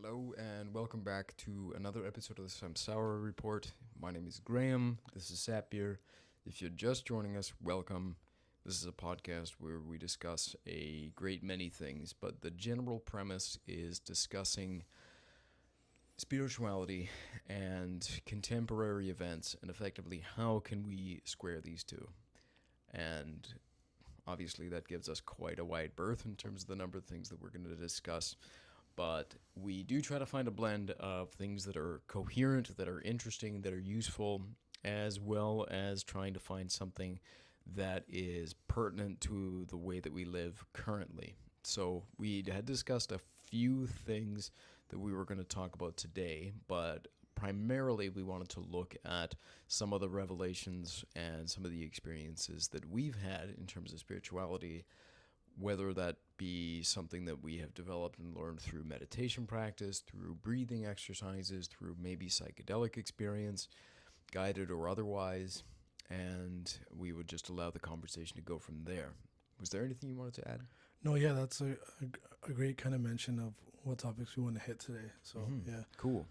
Hello and welcome back to another episode of the Samsara Report. My name is Graham. This is Sapir. If you're just joining us, welcome. This is a podcast where we discuss a great many things, but the general premise is discussing spirituality and contemporary events and effectively how can we square these two. And obviously that gives us quite a wide berth in terms of the number of things that we're going to discuss. But we do try to find a blend of things that are coherent, that are interesting, that are useful, as well as trying to find something that is pertinent to the way that we live currently. So we had discussed a few things that we were going to talk about today, but primarily we wanted to look at some of the revelations and some of the experiences that we've had in terms of spirituality, whether that be something that we have developed and learned through meditation practice, through breathing exercises, through maybe psychedelic experience, guided or otherwise, and we would just allow the conversation to go from there. Was there anything you wanted to add? No, yeah, that's a great kind of mention of what topics we want to hit today. So, yeah. Cool.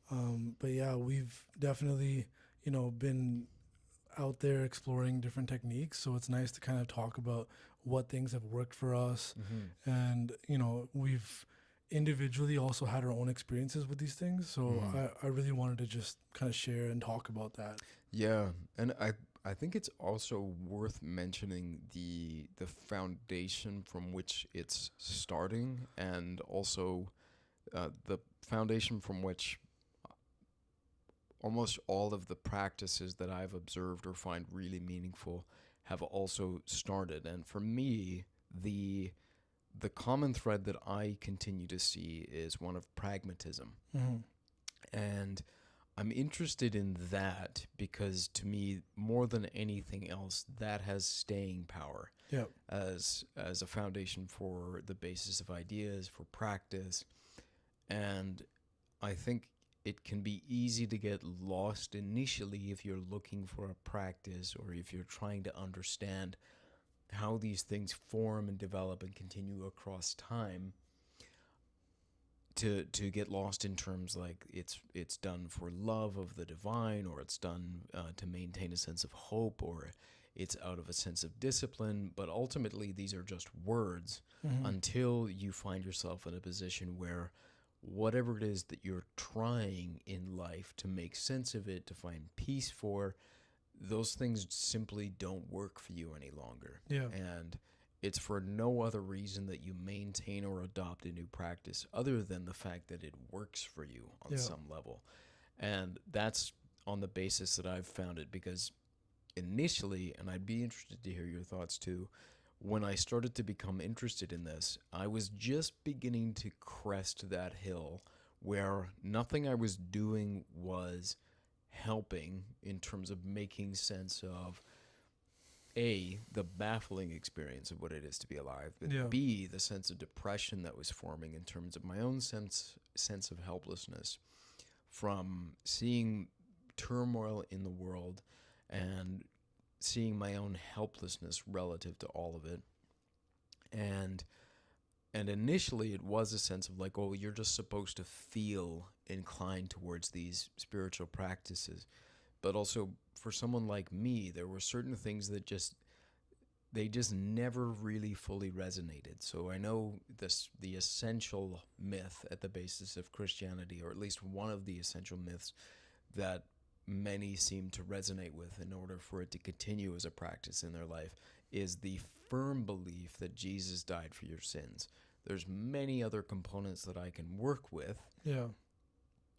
But yeah, we've definitely, been out there exploring different techniques. So it's nice to kind of talk about what things have worked for us. And, we've individually also had our own experiences with these things. So I really wanted to just kind of share and talk about that. Yeah, and I think it's also worth mentioning the foundation from which it's starting, and also the foundation from which almost all of the practices that I've observed or find really meaningful have also started. And for me, the common thread that I continue to see is one of pragmatism. And I'm interested in that because, to me, more than anything else, that has staying power. Yeah. As a foundation for the basis of ideas, for practice. And I think it can be easy to get lost initially if you're looking for a practice or if you're trying to understand how these things form and develop and continue across time, to get lost in terms like it's done for love of the divine, or it's done to maintain a sense of hope, or it's out of a sense of discipline. But ultimately these are just words until you find yourself in a position where whatever it is that you're trying in life to make sense of it, to find peace for, those things simply don't work for you any longer. Yeah. And it's for no other reason that you maintain or adopt a new practice other than the fact that it works for you on some level. And that's on the basis that I've found it, because initially, and I'd be interested to hear your thoughts too, when I started to become interested in this, I was just beginning to crest that hill where nothing I was doing was helping in terms of making sense of A, the baffling experience of what it is to be alive, but B, the sense of depression that was forming in terms of my own sense of helplessness from seeing turmoil in the world and seeing my own helplessness relative to all of it. And initially it was a sense of like, oh, you're just supposed to feel inclined towards these spiritual practices. But also for someone like me, there were certain things that they just never really fully resonated. So I know the essential myth at the basis of Christianity, or at least one of the essential myths that many seem to resonate with in order for it to continue as a practice in their life, is the firm belief that Jesus died for your sins. There's many other components that I can work with,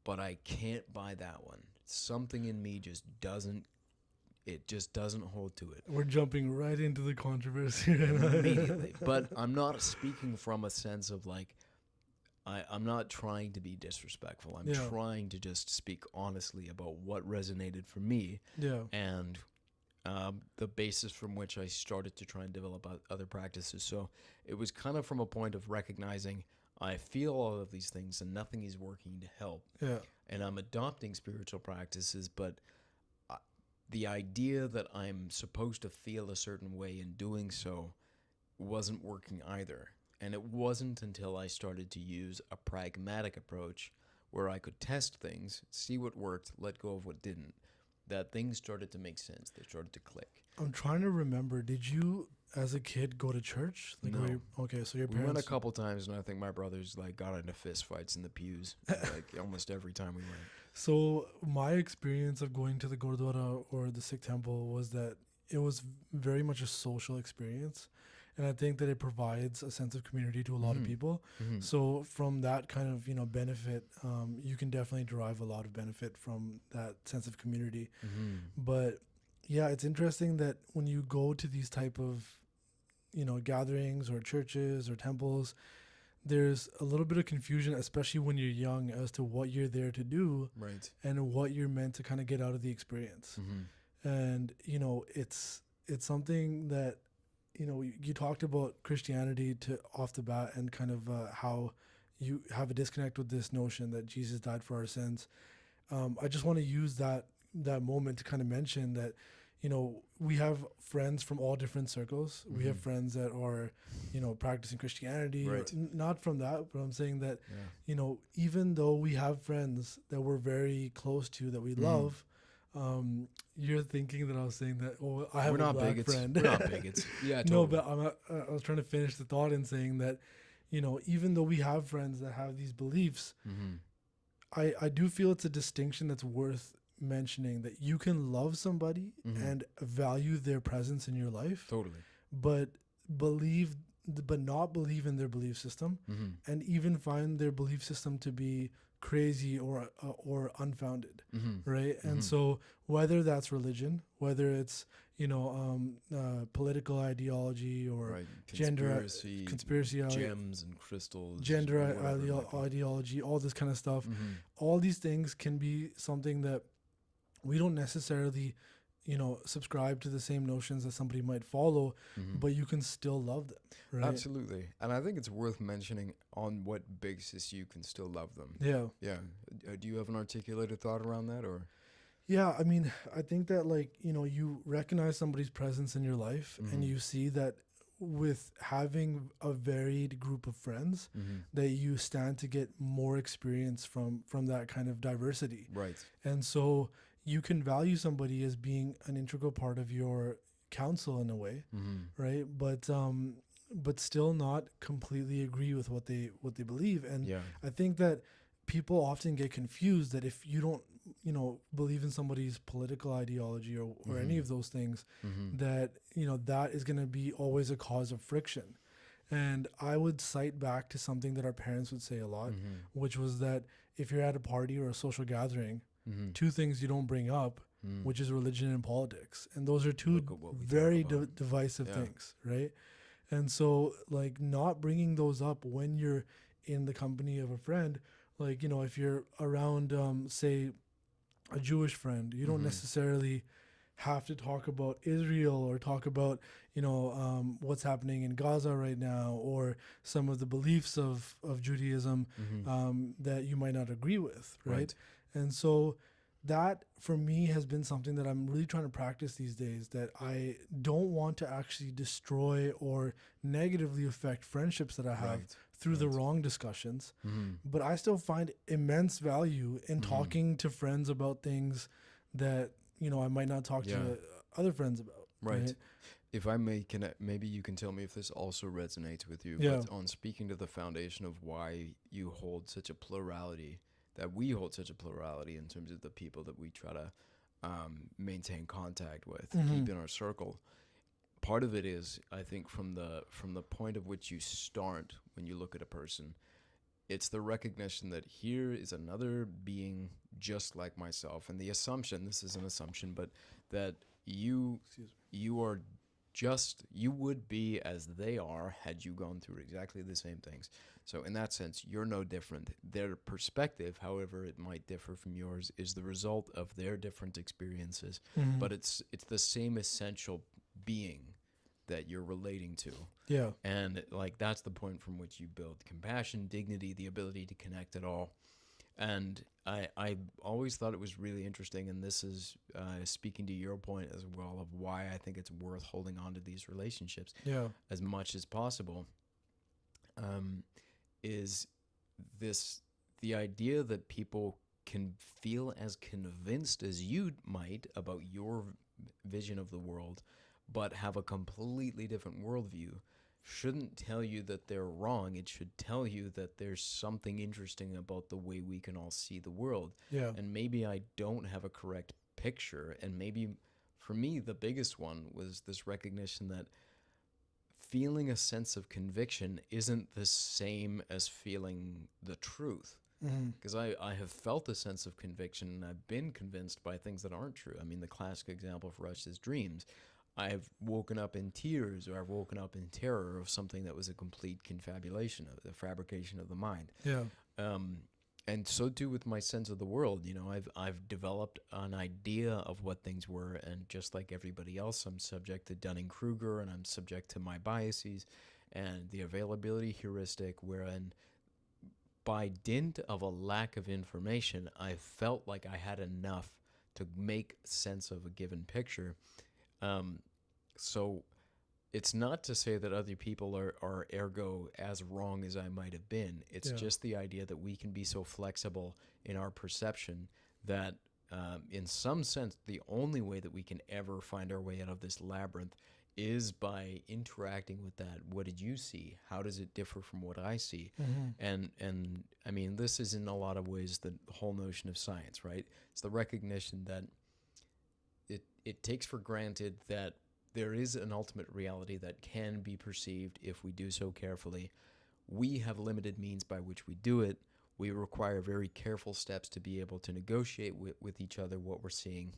but I can't buy that one. Something in me just doesn't hold to it. We're jumping right into the controversy immediately. But I'm not speaking from a sense of like, I'm not trying to be disrespectful. I'm trying to just speak honestly about what resonated for me. And the basis from which I started to try and develop other practices. So it was kind of from a point of recognizing I feel all of these things and nothing is working to help. And I'm adopting spiritual practices, but the idea that I'm supposed to feel a certain way in doing so wasn't working either. And it wasn't until I started to use a pragmatic approach where I could test things, see what worked, let go of what didn't, that things started to make sense. They started to click. I'm trying to remember. Did you, as a kid, go to church? Like, No. okay, so your We went a parents. couple times, and I think my brothers like got into fist fights in the pews, like almost every time we went. So my experience of going to the Gurdwara or the Sikh temple was that it was very much a social experience, and I think that it provides a sense of community to a lot of people. So from that kind of benefit, you can definitely derive a lot of benefit from that sense of community. But yeah, it's interesting that when you go to these type of gatherings or churches or temples, there's a little bit of confusion, especially when you're young, as to what you're there to do, Right. and what you're meant to kind of get out of the experience. And it's something that you talked about Christianity to off the bat, and kind of how you have a disconnect with this notion that Jesus died for our sins. I just want to use that moment to kind of mention that we have friends from all different circles. We have friends that are practicing Christianity, Right. not from that, but I'm saying that even though we have friends that we're very close to, that we love, you're thinking that I was saying that, oh, I have We're a not black bigots. friend. We're not bigots. Yeah, No, totally. but I was trying to finish the thought in saying that even though we have friends that have these beliefs, I do feel it's a distinction that's worth mentioning, that you can love somebody and value their presence in your life, Totally. but not believe in their belief system, and even find their belief system to be crazy or unfounded, right? And so whether that's religion, whether it's political ideology, or Right. conspiracy gems and crystals, gender or whatever it might be. ideology, all this kind of stuff, all these things can be something that we don't necessarily subscribe to the same notions that somebody might follow, but you can still love them, right? Absolutely. And I think it's worth mentioning on what basis you can still love them. Yeah. Do you have an articulated thought around that, or? Yeah, I mean, I think that you recognize somebody's presence in your life, and you see that with having a varied group of friends, that you stand to get more experience from that kind of diversity. Right. And so you can value somebody as being an integral part of your council in a way, right? But still not completely agree with what they believe. And I think that people often get confused that if you don't believe in somebody's political ideology or any of those things, that that is going to be always a cause of friction. And I would cite back to something that our parents would say a lot, which was that if you're at a party or a social gathering, two things you don't bring up, which is religion and politics, and those are two very divisive things, right? And so not bringing those up when you're in the company of a friend, if you're around say a Jewish friend, you don't necessarily have to talk about Israel or talk about what's happening in Gaza right now, or some of the beliefs of Judaism that you might not agree with, right? And so that for me has been something that I'm really trying to practice these days, that I don't want to actually destroy or negatively affect friendships that I have through the wrong discussions. But I still find immense value in talking to friends about things that I might not talk to other friends about. Right. If I may, maybe you can tell me if this also resonates with you. Yeah. But on speaking to the foundation of why you hold such a plurality, that we hold such a plurality in terms of the people that we try to maintain contact with, keep in our circle. Part of it is, I think, from the point of which you start when you look at a person, it's the recognition that here is another being just like myself, and the assumption, this is an assumption, but that you would be as they are had you gone through exactly the same things. So in that sense, you're no different. Their perspective, however it might differ from yours, is the result of their different experiences, but it's the same essential being that you're relating to. Yeah. And that's the point from which you build compassion, dignity, the ability to connect at all. And I always thought it was really interesting, and this is speaking to your point as well of why I think it's worth holding on to these relationships as much as possible. um, is this the idea that people can feel as convinced as you might about your vision of the world, but have a completely different worldview, shouldn't tell you that they're wrong. It should tell you that there's something interesting about the way we can all see the world. Yeah. And maybe I don't have a correct picture. And maybe for me, the biggest one was this recognition that feeling a sense of conviction isn't the same as feeling the truth. Mm-hmm. Because I have felt a sense of conviction and I've been convinced by things that aren't true. I mean, the classic example for us is dreams. I've woken up in tears or I've woken up in terror of something that was a complete confabulation of the fabrication of the mind. Yeah. Um, and so too with my sense of the world. You know, I've developed an idea of what things were, and just like everybody else, I'm subject to Dunning-Kruger, and I'm subject to my biases and the availability heuristic, wherein by dint of a lack of information, I felt like I had enough to make sense of a given picture. So it's not to say that other people are ergo as wrong as I might have been. It's Yeah. just the idea that we can be so flexible in our perception that, in some sense, the only way that we can ever find our way out of this labyrinth is by interacting with that. What did you see? How does it differ from what I see? Mm-hmm. And I mean, this is in a lot of ways the whole notion of science, right? It's the recognition that it takes for granted that there is an ultimate reality that can be perceived if we do so carefully. We have limited means by which we do it. We require very careful steps to be able to negotiate with each other what we're seeing.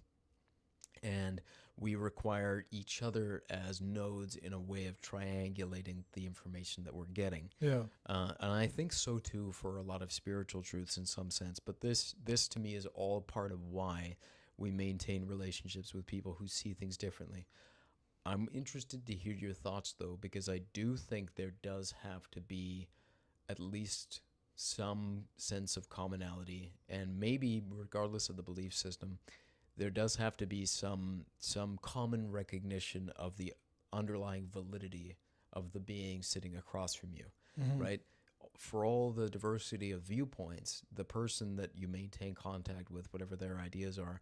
And we require each other as nodes in a way of triangulating the information that we're getting. Yeah. And I think so too for a lot of spiritual truths in some sense. But this to me is all part of why we maintain relationships with people who see things differently. I'm interested to hear your thoughts, though, because I do think there does have to be at least some sense of commonality, and maybe regardless of the belief system, there does have to be some common recognition of the underlying validity of the being sitting across from you, Mm-hmm. right? For all the diversity of viewpoints, the person that you maintain contact with, whatever their ideas are,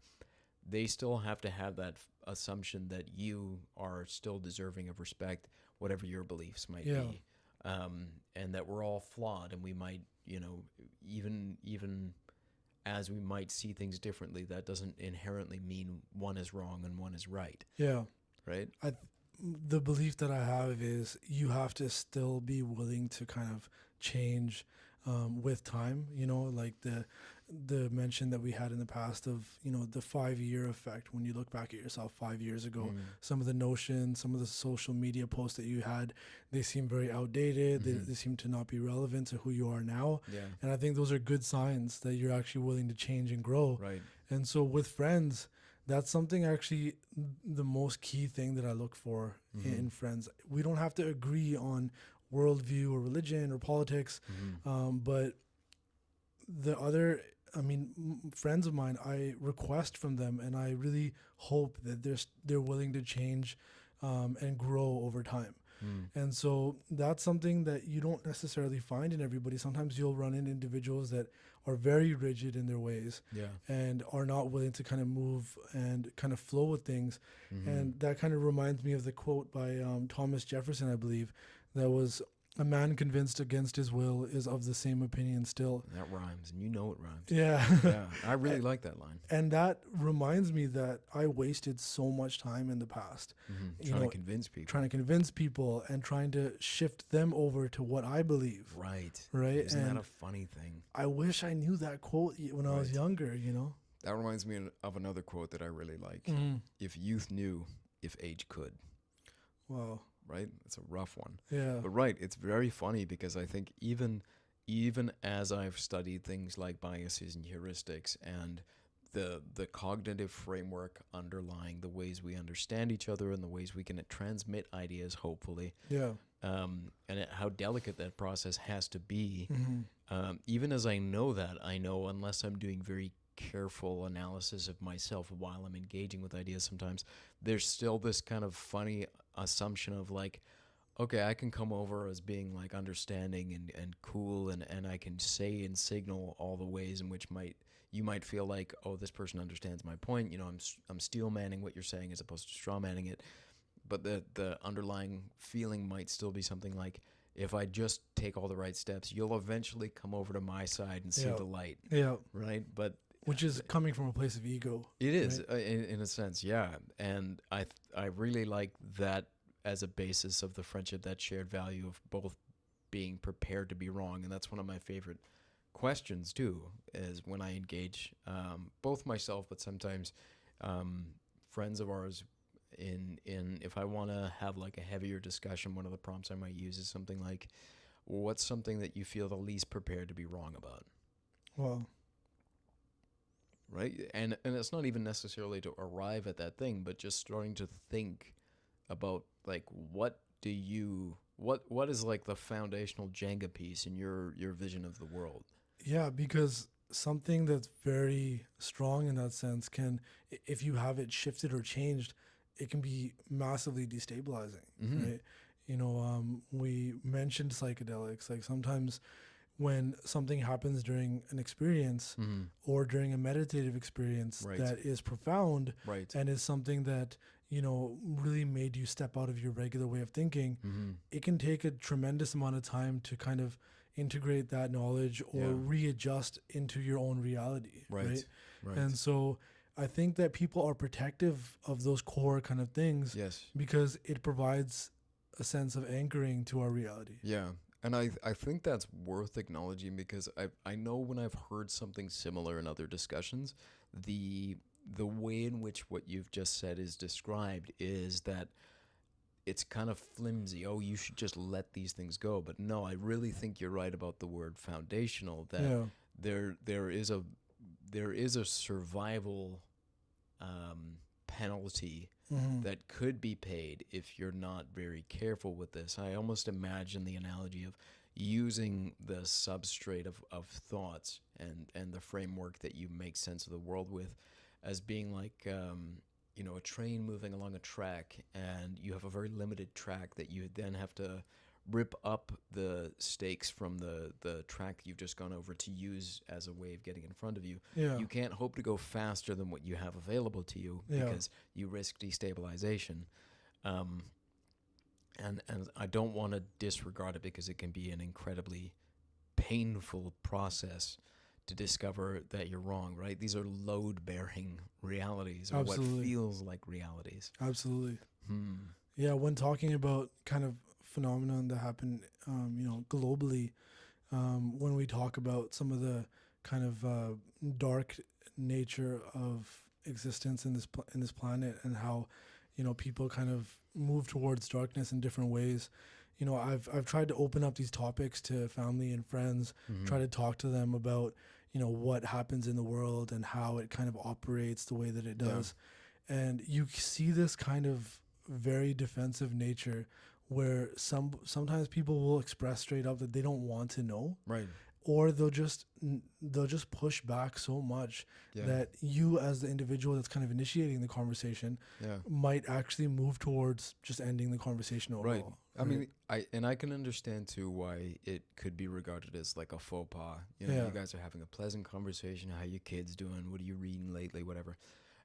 they still have to have that assumption that you are still deserving of respect, whatever your beliefs might Yeah. be, and that we're all flawed, and we might, even as we might see things differently, that doesn't inherently mean one is wrong and one is right, Yeah. right? The belief that I have is you have to still be willing to kind of change with time. Like the mention that we had in the past of the 5-year effect. When you look back at yourself 5 years ago, some of the notions, some of the social media posts that you had, they seem very outdated. They seem to not be relevant to who you are now. Yeah, And I think those are good signs that you're actually willing to change and grow. right. And so with friends, that's something actually the most key thing that I look for in friends. We don't have to agree on worldview or religion or politics, but the other, friends of mine, I request from them, and I really hope that they're willing to change and grow over time. And so that's something that you don't necessarily find in everybody. Sometimes you'll run into individuals that are very rigid in their ways Yeah. and are not willing to kind of move and kind of flow with things. And that kind of reminds me of the quote by Thomas Jefferson, I believe, that was, "A man convinced against his will is of the same opinion still." That rhymes, and it rhymes. Yeah. Yeah, I really like that line. And that reminds me that I wasted so much time in the past Trying to convince people. trying to convince people and trying to shift them over to what I believe. Right. Right. Isn't And that a funny thing? I wish I knew that quote when I was Right. younger. That reminds me of another quote that I really like. If youth knew, if age could. Wow. Right? It's a rough one. Yeah. But right, it's very funny because I think even as I've studied things like biases and heuristics and the cognitive framework underlying the ways we understand each other and the ways we can transmit ideas, hopefully, Yeah. how delicate that process has to be. Even as I know that, I know unless I'm doing very careful analysis of myself while I'm engaging with ideas sometimes, there's still this kind of funny assumption of like, okay, I can come over as being like understanding and cool, and I can say and signal all the ways in which you might feel like, oh, this person understands my point. You know, I'm steel manning what you're saying as opposed to straw manning it. But the underlying feeling might still be something like, if I just take all the right steps, you'll eventually come over to my side and see Yeah. the light, Yeah. right? But Which is coming from a place of ego, it is, right? in a sense, yeah. And I really like that as a basis of the friendship, that shared value of both being prepared to be wrong. And that's one of my favorite questions too, is when I engage both myself, but sometimes friends of ours in if I want to have like a heavier discussion, one of the prompts I might use is something like, what's something that you feel the least prepared to be wrong about? Well, Right? And it's not even necessarily to arrive at that thing, but just starting to think about like, what is like the foundational Jenga piece in your vision of the world? yeah, because something that's very strong in that sense can, if you have it shifted or changed, it can be massively destabilizing, Mm-hmm. right? We mentioned psychedelics. Like sometimes when something happens during an experience Mm-hmm. or during a meditative experience Right. that is profound Right. and is something that, really made you step out of your regular way of thinking, Mm-hmm. it can take a tremendous amount of time to kind of integrate that knowledge or Yeah. readjust into your own reality, right? Right. Right. And so I think that people are protective of those core kind of things Yes. because it provides a sense of anchoring to our reality. Yeah. And I think that's worth acknowledging, because I know when I've heard something similar in other discussions, the the way in which what you've just said is described is that it's kind of flimsy. Oh, you should just let these things go. But no, I really think you're right about the word foundational, that Yeah. there is a survival penalty Hmm. that could be paid if you're not very careful with this. I almost imagine the analogy of using the substrate of thoughts and the framework that you make sense of the world with as being like, a train moving along a track, and you have a very limited track that you then have to rip up the stakes from the track you've just gone over to use as a way of getting in front of you. Yeah. You can't hope to go faster than what you have available to you, Yeah. because you risk destabilization. Um, and I don't want to disregard it, because it can be an incredibly painful process to discover that you're wrong, right? These are load bearing realities, or what Absolutely. feels like realities. Absolutely. Hmm. Yeah. When talking about kind of phenomenon that happen, globally, when we talk about some of the kind of dark nature of existence in in this planet, and how people kind of move towards darkness in different ways. I've tried to open up these topics to family and friends, Hmm. try to talk to them about what happens in the world and how it kind of operates the way that it Yeah. does. And you see this kind of very defensive nature where sometimes people will express straight up that they don't want to know, Right. or they'll just push back so much Yeah. that you, as the individual that's kind of initiating the conversation, Yeah. might actually move towards just ending the conversation Right. overall. I mean, I can understand too why it could be regarded as like a faux pas. Yeah. You guys are having a pleasant conversation. How your kids doing? What are you reading lately? Whatever.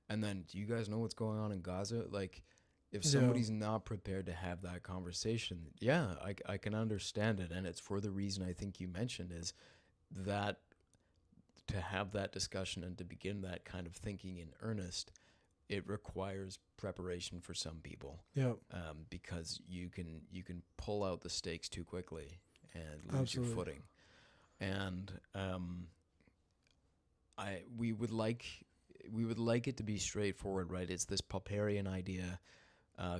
And then, do you guys know what's going on in Gaza? Like, if Yeah. somebody's not prepared to have that conversation, yeah, I can understand it. And it's for the reason I think you mentioned, is that to have that discussion and to begin that kind of thinking in earnest, it requires preparation for some people, Yeah. because you can pull out the stakes too quickly and lose your Absolutely. footing. And I we would like it to be straightforward, right? It's this Popperian idea.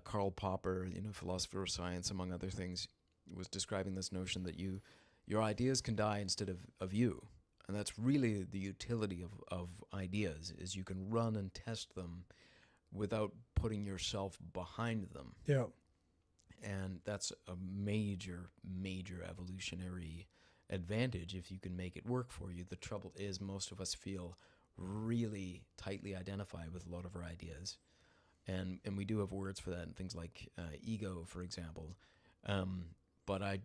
Karl Popper, philosopher of science, among other things, was describing this notion that your ideas can die instead of you. And that's really the utility of ideas, is you can run and test them without putting yourself behind them. Yeah. And that's a major, major evolutionary advantage if you can make it work for you. The trouble is, most of us feel really tightly identified with a lot of our ideas. And we do have words for that, and things like ego, for example. Um, but I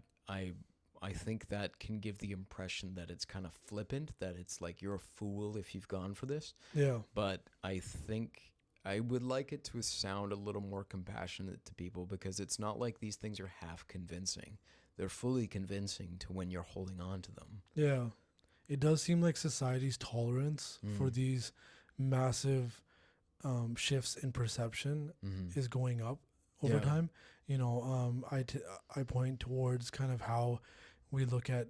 I think that can give the impression that it's kind of flippant, that it's like you're a fool if you've gone for this. Yeah. But I think I would like it to sound a little more compassionate to people, because it's not like these things are half convincing. They're fully convincing to when you're holding on to them. Yeah. It does seem like society's tolerance for Mm. these massive shifts in perception Mm-hmm. is going up over Yeah. time. I point towards kind of how we look at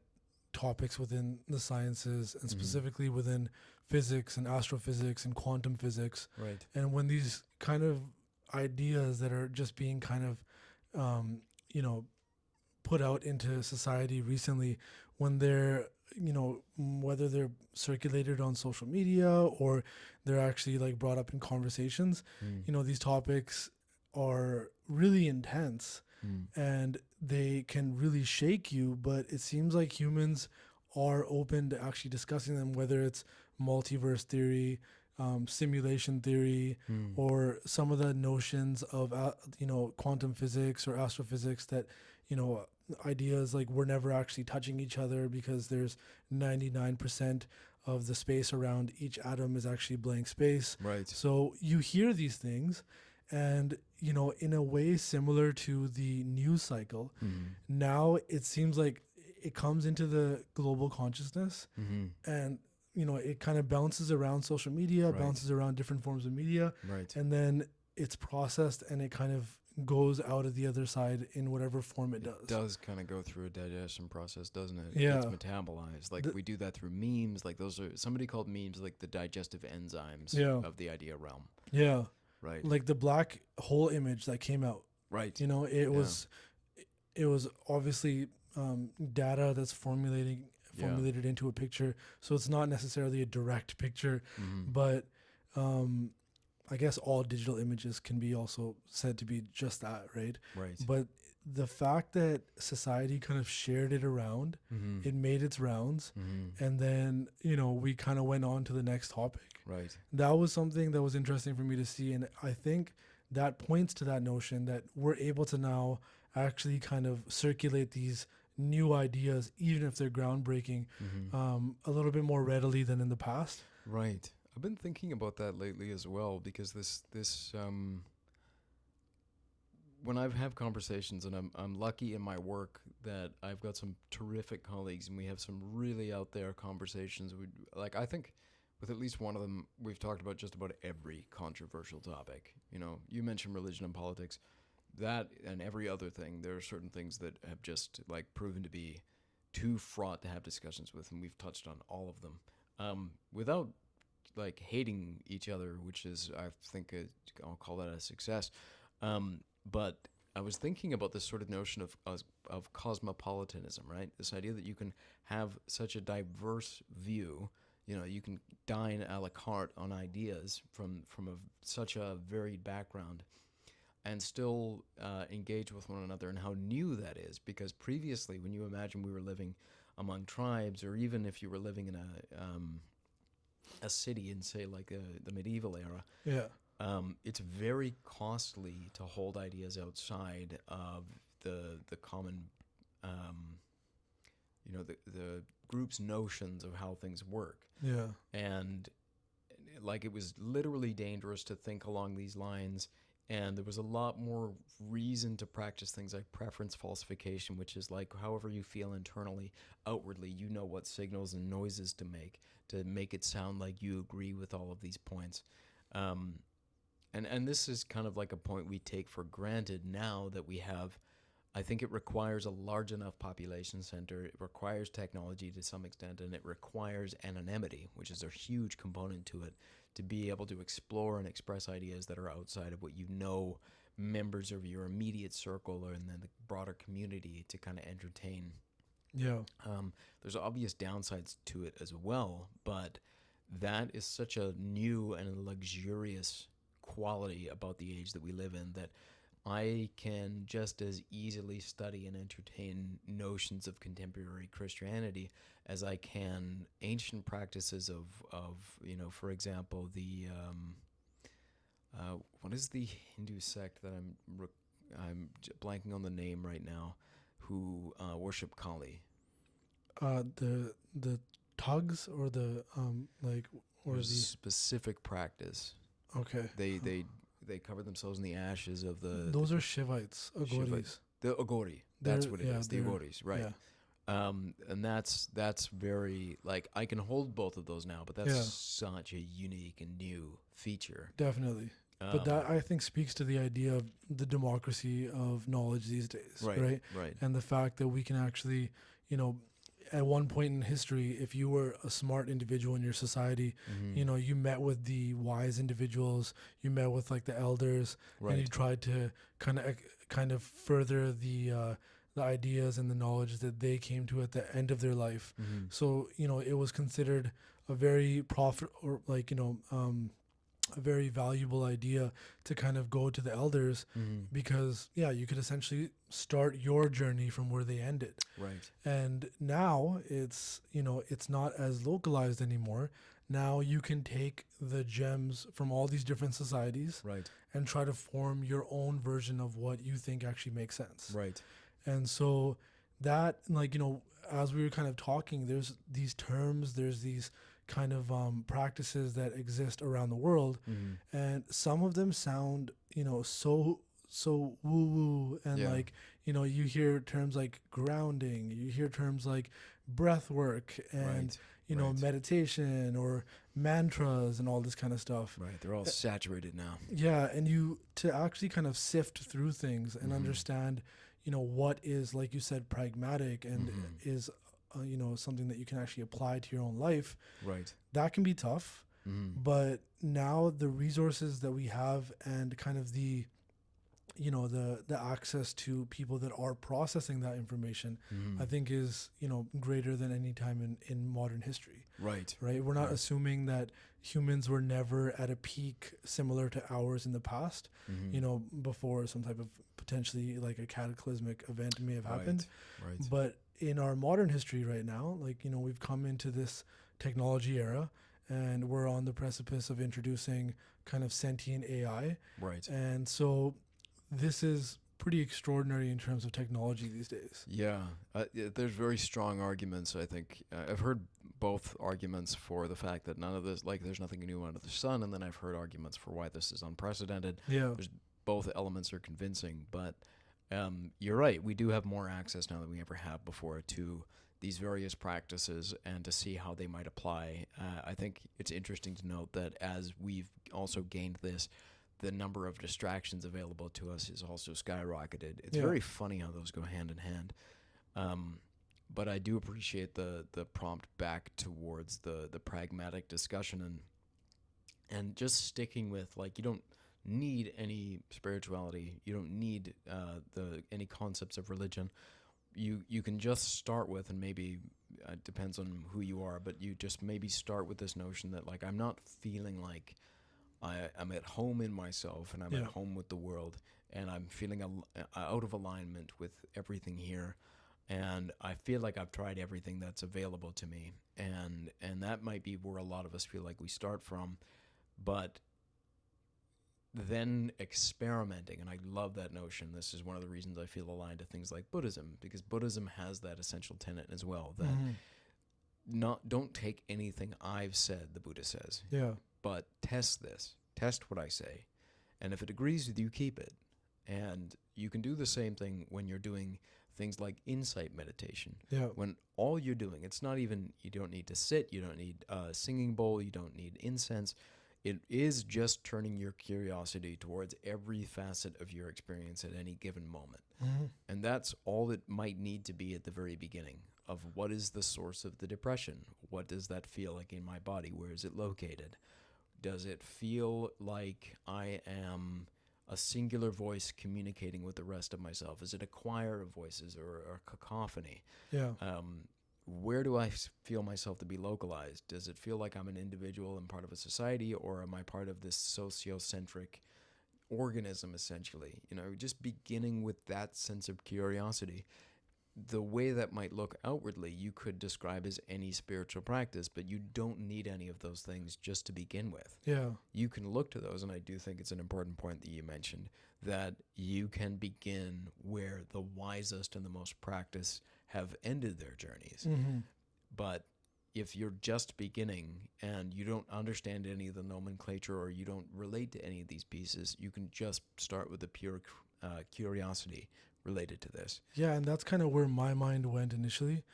topics within the sciences and Mm-hmm. specifically within physics and astrophysics and quantum physics. Right. And when these kind of ideas that are just being kind of, you know, put out into society recently, when they're, whether they're circulated on social media or they're actually like brought up in conversations, Mm. these topics are really intense Mm. and they can really shake you. But it seems like humans are open to actually discussing them, whether it's multiverse theory, simulation theory, Mm. or some of the notions of quantum physics or astrophysics that, you know ideas like we're never actually touching each other because there's 99% of the space around each atom is actually blank space. Right. So you hear these things, and in a way similar to the news cycle, Mm-hmm. now it seems like it comes into the global consciousness, Mm-hmm. and it kind of bounces around social media, Right. bounces around different forms of media, Right. and then it's processed and it kind of goes out of the other side in whatever form it does. It does kind of go through a digestion process, doesn't it? Yeah. It's metabolized. Like we do that through memes. Like those are, somebody called memes like the digestive enzymes Yeah. of the idea realm. Yeah. Right. Like the black hole image that came out. Right. It was obviously data that's formulated into a picture, so it's not necessarily a direct picture, Mm-hmm. but I guess all digital images can be also said to be just that, right? Right. But the fact that society kind of shared it around, Mm-hmm. it made its rounds, Mm-hmm. and then we kind of went on to the next topic. Right. That was something that was interesting for me to see, and I think that points to that notion that we're able to now actually kind of circulate these new ideas, even if they're groundbreaking, Mm-hmm. a little bit more readily than in the past. Right. I've been thinking about that lately as well, because this when I've had conversations, and I'm lucky in my work that I've got some terrific colleagues, and we have some really out there conversations. Like, I think with at least one of them, we've talked about just about every controversial topic. You mentioned religion and politics, that and every other thing. There are certain things that have just like proven to be too fraught to have discussions with, and we've touched on all of them, without like hating each other, which is, I think, I'll call that a success. But I was thinking about this sort of notion of cosmopolitanism, right? This idea that you can have such a diverse view. You can dine a la carte on ideas from such a varied background, and still engage with one another, and how new that is. Because previously, when you imagine we were living among tribes, or even if you were living in a city in, say, like the medieval era, Yeah. it's very costly to hold ideas outside of the common, the group's notions of how things work. Yeah. And like, it was literally dangerous to think along these lines, and there was a lot more reason to practice things like preference falsification, which is like, however you feel internally, outwardly, what signals and noises to make it sound like you agree with all of these points. And this is kind of like a point we take for granted now that we have. I think it requires a large enough population center. It requires technology to some extent, and it requires anonymity, which is a huge component to it, to be able to explore and express ideas that are outside of what members of your immediate circle or and then the broader community to kind of entertain. Yeah. There's obvious downsides to it as well, but that is such a new and luxurious quality about the age that we live in, that I can just as easily study and entertain notions of contemporary Christianity as I can ancient practices of for example, the what is the Hindu sect that blanking on the name right now, who worship Kali. The tugs or the like or There's a the specific practice. okay. They cover themselves in the ashes of Those are Shivites, Shiva, Agoris. the Agori. That's They're what it is. The Agoris, right? Yeah, And that's very like I can hold both of those now, but that's yeah, such a unique and new feature. definitely. But that I think speaks to the idea of the democracy of knowledge these days, Right, right? right, And the fact that we can actually, you know, at one point in history, if you were a smart individual in your society, mm-hmm. you know, you met with the wise individuals, you met with like the elders, and you Right, tried to kind of further the ideas and the knowledge that they came to at the end of their life. mm-hmm. So you know, it was considered a very profit or like a very valuable idea to kind of go to the elders Mm-hmm. because yeah, you could essentially start your journey from where they ended. Right, And now it's, you know, it's not as localized anymore. Now you can take the gems from all these different societies right, and try to form your own version of what you think actually makes sense. right, And so that, like, you know, as we were kind of talking, there's these terms, there's these kind of practices that exist around the world, mm-hmm. and some of them sound, you know, so woo woo, and Yeah, like, you know, you hear terms like grounding, you hear terms like breath work, and right, you know, right, meditation or mantras and all this kind of stuff. right. They're all saturated now. Yeah, and you to actually kind of sift through things and Mm-hmm. understand, you know, what is, like you said, pragmatic and Mm-hmm. is, you know, something that you can actually apply to your own life. Right. That can be tough, Mm-hmm. but now the resources that we have and kind of the, you know, the access to people that are processing that information, Mm-hmm. I think is, you know, greater than any time in modern history. Right. Right, we're not Right. assuming that humans were never at a peak similar to ours in the past, Mm-hmm. you know, before some type of potentially like a cataclysmic event may have happened. Right. But in our modern history right now, like, you know, we've come into this technology era and we're on the precipice of introducing kind of sentient AI. Right. And so this is pretty extraordinary in terms of technology these days. Yeah. There's very strong arguments, I think. I've heard both arguments for the fact that none of this, like, there's nothing new under the sun, and then I've heard arguments for why this is unprecedented. Yeah. Both elements are convincing, but you're right. We do have more access now than we ever have before to these various practices and to see how they might apply. I think it's interesting to note that as we've also gained this, the number of distractions available to us is also skyrocketed. It's Yeah. very funny how those go hand in hand. But I do appreciate the prompt back towards the pragmatic discussion and just sticking with, like, you don't need any spirituality. You don't need any concepts of religion. You can just start with, and maybe it depends on who you are, but you just maybe start with this notion that, like, I'm not feeling like I'm at home in myself and I'm Yeah. at home with the world, and I'm feeling out of alignment with everything here, and I feel like I've tried everything that's available to me, and that might be where a lot of us feel like we start from, but then experimenting, and I love that notion. This is one of the reasons I feel aligned to things like Buddhism, because Buddhism has that essential tenet as well, that don't take anything I've said, the Buddha says, Yeah. but test what I say, and if it agrees with you, keep it. And you can do the same thing when you're doing things like insight meditation. Yeah. When all you're doing, it's not even, you don't need to sit, you don't need a singing bowl, you don't need incense. It is just turning your curiosity towards every facet of your experience at any given moment. And that's all it might need to be at the very beginning of what is the source of the depression? What does that feel like in my body? Where is it located? Does it feel like I am a singular voice communicating with the rest of myself? Is it a choir of voices or a cacophony? Yeah. Where do I feel myself to be localized? Does it feel like I'm an individual and part of a society, or am I part of this sociocentric organism, essentially? You know, just beginning with that sense of curiosity. the way that might look outwardly, you could describe as any spiritual practice, but you don't need any of those things just to begin with. Yeah. You can look to those, and I do think it's an important point that you mentioned, that you can begin where the wisest and the most practiced have ended their journeys. Mm-hmm. But if you're just beginning and you don't understand any of the nomenclature or you don't relate to any of these pieces, you can just start with the pure curiosity related to this. Yeah, and that's kind of where my mind went initially,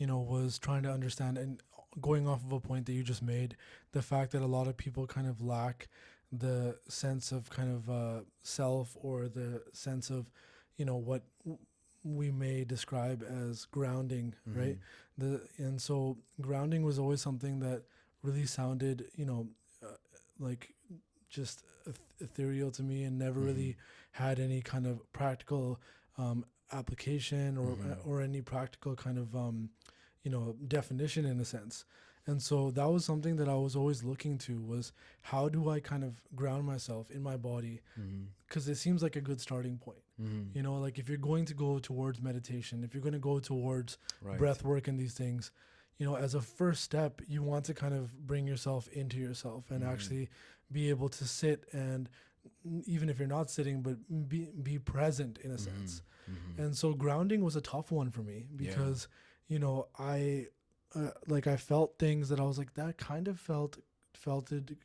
was trying to understand, and going off of a point that you just made, the fact that a lot of people kind of lack the sense of kind of self, or the sense of, what we may describe as grounding, right? And so grounding was always something that really sounded, like just ethereal to me, and never really had any kind of practical application, or any practical kind of definition, in a sense. And so that was something that I was always looking to, was how do I kind of ground myself in my body, because it seems like a good starting point. Like if you're going to go towards meditation, if you're going to go towards breath work and these things, as a first step, you want to kind of bring yourself into yourself, and actually be able to sit, and even if you're not sitting, but be present, in a sense. And so grounding was a tough one for me, because I I felt things that I was like, that kind of felt it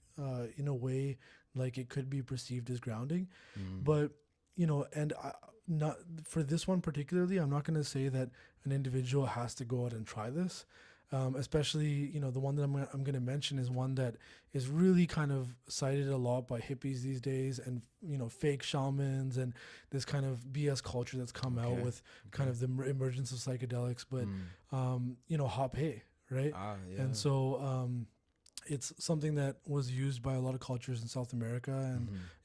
in a way like it could be perceived as grounding. But and not for this one particularly, I'm not going to say that an individual has to go out and try this. Especially, the one that I'm going to mention is one that is really kind of cited a lot by hippies these days, and, fake shamans, and this kind of BS culture that's come out with kind of the emergence of psychedelics, but, hop hay, right? And so, it's something that was used by a lot of cultures in South America,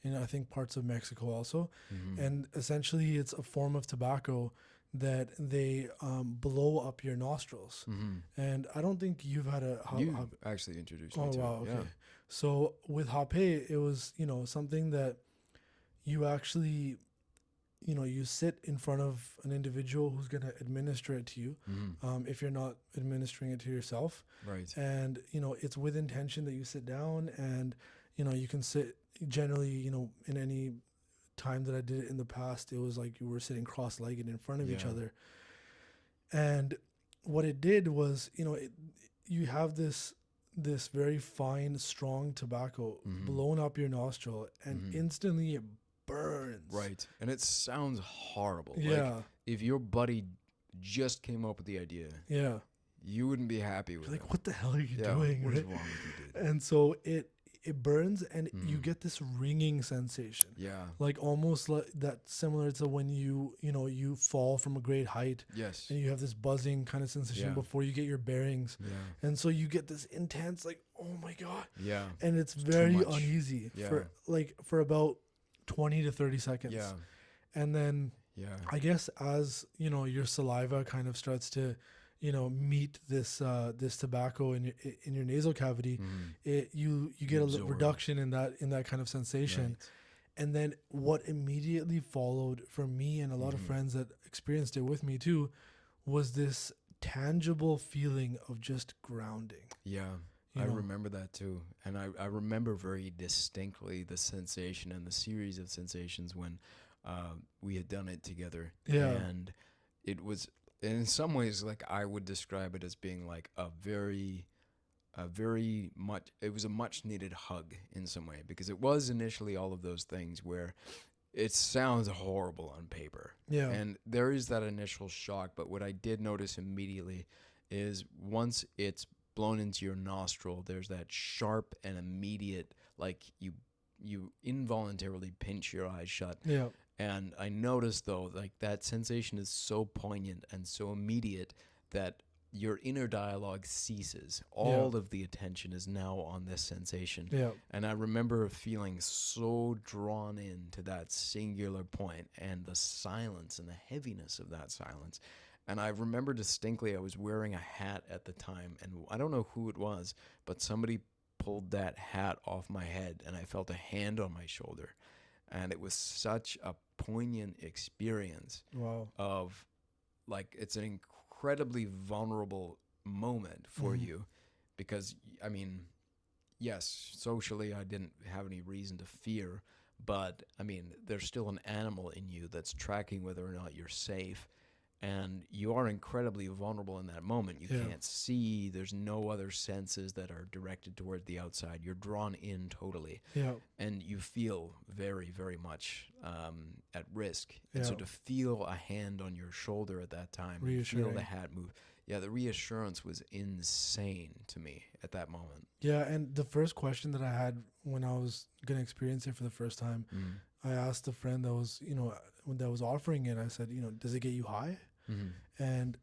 and I think parts of Mexico also. And essentially it's a form of tobacco that they blow up your nostrils. And I don't think you've had a you actually introduced me to wow, it. okay. Yeah. So with hape, it was, something that you actually, you sit in front of an individual who's going to administer it to you, if you're not administering it to yourself. Right. And, it's with intention that you sit down, and, you can sit generally, in any time that I did it in the past, it was like you were sitting cross-legged in front of each other. And what it did was, you have this very fine, strong tobacco blown up your nostril, and instantly it burns. Right. And it sounds horrible. Yeah. Like, if your buddy just came up with the idea, you wouldn't be happy with You're it. like, what the hell are you doing? What is right? wrong with you, dude? And so it burns, and you get this ringing sensation. Yeah. Like almost like that, similar to when you fall from a great height. Yes. And you have this buzzing kind of sensation before you get your bearings. Yeah. And so you get this intense, like, oh my God. Yeah. And it's very uneasy for about 20 to 30 seconds. Yeah. And then I guess as, your saliva kind of starts to, meet this this tobacco in your nasal cavity, you get a reduction in that kind of sensation. Right. And then what immediately followed for me and a lot of friends that experienced it with me too was this tangible feeling of just grounding. Yeah. I remember that too. And I remember very distinctly the sensation and the series of sensations when we had done it together. Yeah. And it was, in some ways, like, I would describe it as being like a very much, it was a much needed hug in some way, because it was initially all of those things where it sounds horrible on paper. Yeah. And there is that initial shock. But what I did notice immediately is once it's blown into your nostril, there's that sharp and immediate, like, you involuntarily pinch your eyes shut. Yeah. And I noticed, though, like, that sensation is so poignant and so immediate that your inner dialogue ceases. All of the attention is now on this sensation. Yeah. And I remember feeling so drawn into that singular point, and the silence and the heaviness of that silence. And I remember distinctly I was wearing a hat at the time, and I don't know who it was, but somebody pulled that hat off my head, and I felt a hand on my shoulder. And it was such a poignant experience Wow. of like it's an incredibly vulnerable moment for you, because I mean, yes, socially I didn't have any reason to fear, but I mean, there's still an animal in you that's tracking whether or not you're safe. And you are incredibly vulnerable in that moment. You Yeah. can't see. There's no other senses that are directed toward the outside. You're drawn in totally, Yeah. and you feel very, very much at risk. And Yeah. so to feel a hand on your shoulder at that time, and feel the Reassuring. hat move, yeah, the reassurance was insane to me at that moment. Yeah, and the first question that I had when I was gonna experience it for the first time, I asked a friend that was, that was offering it. I said, does it get you high? And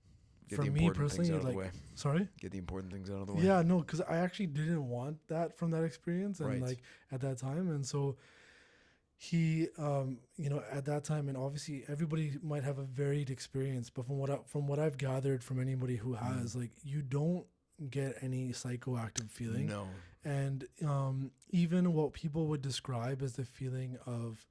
Get for the me important things personally, out of the like, way. sorry? Get the important things out of the way. Yeah, no, because I actually didn't want that from that experience, and Right. like at that time, and so he, at that time, and obviously everybody might have a varied experience, but from what I've gathered from anybody who has, like, you don't get any psychoactive feeling, No. and even what people would describe as the feeling of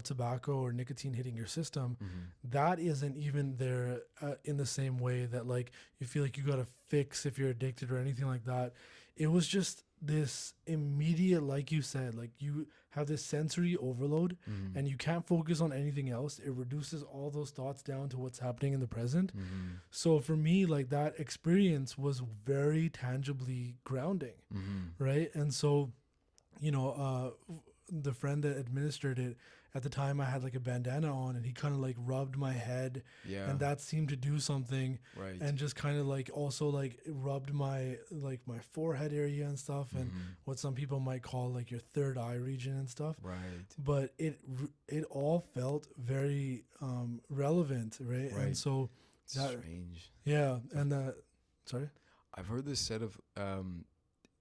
tobacco or nicotine hitting your system, that isn't even there in the same way that, like, you feel like you got a fix if you're addicted or anything like that. It was just this immediate, like you said, like, you have this sensory overload and you can't focus on anything else. It reduces all those thoughts down to what's happening in the present. So for me, like, that experience was very tangibly grounding, right? And so, the friend that administered it, at the time I had like a bandana on, and he kind of like rubbed my head, Yeah. and that seemed to do something. Right. And just kind of like also like rubbed my forehead area and stuff, and what some people might call like your third eye region and stuff. Right. But it all felt very relevant, right? Right. And so that, strange. yeah, and sorry. I've heard this said of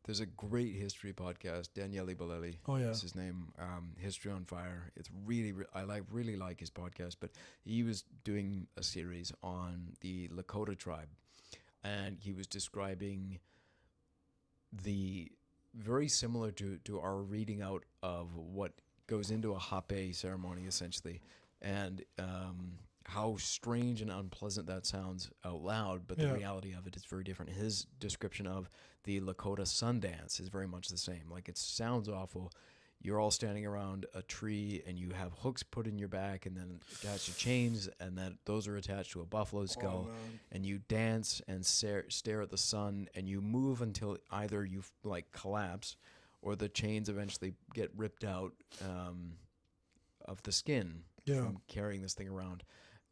there's a great history podcast, Daniele Bolelli. Oh yeah. Is his name. History on Fire. It's really I really like his podcast, but he was doing a series on the Lakota tribe, and he was describing the very similar to our reading out of what goes into a hape ceremony, essentially, and how strange and unpleasant that sounds out loud, but the Yeah. reality of it is very different. His description of the Lakota sun dance is very much the same. Like, it sounds awful. You're all standing around a tree, and you have hooks put in your back, and then attached to chains, and that those are attached to a buffalo skull, and you dance and stare at the sun, and you move until either you like collapse, or the chains eventually get ripped out of the skin from carrying this thing around.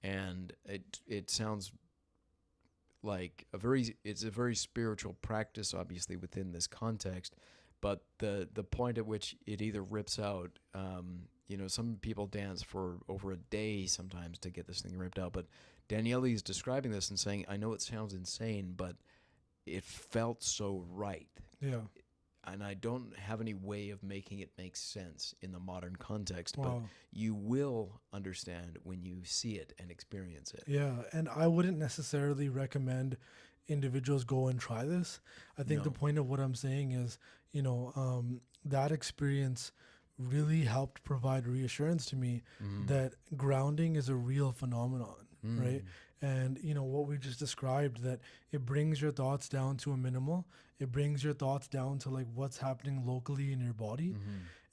And it sounds like it's a very spiritual practice, obviously, within this context, but the point at which it either rips out, some people dance for over a day sometimes to get this thing ripped out, but Daniele is describing this and saying, I know it sounds insane, but it felt so right. Yeah. And I don't have any way of making it make sense in the modern context, Wow. but you will understand when you see it and experience it. Yeah, and I wouldn't necessarily recommend individuals go and try this. I think the No. point of what I'm saying is, that experience really helped provide reassurance to me that grounding is a real phenomenon, right? And what we just described, that it brings your thoughts down to a minimal. It brings your thoughts down to like what's happening locally in your body,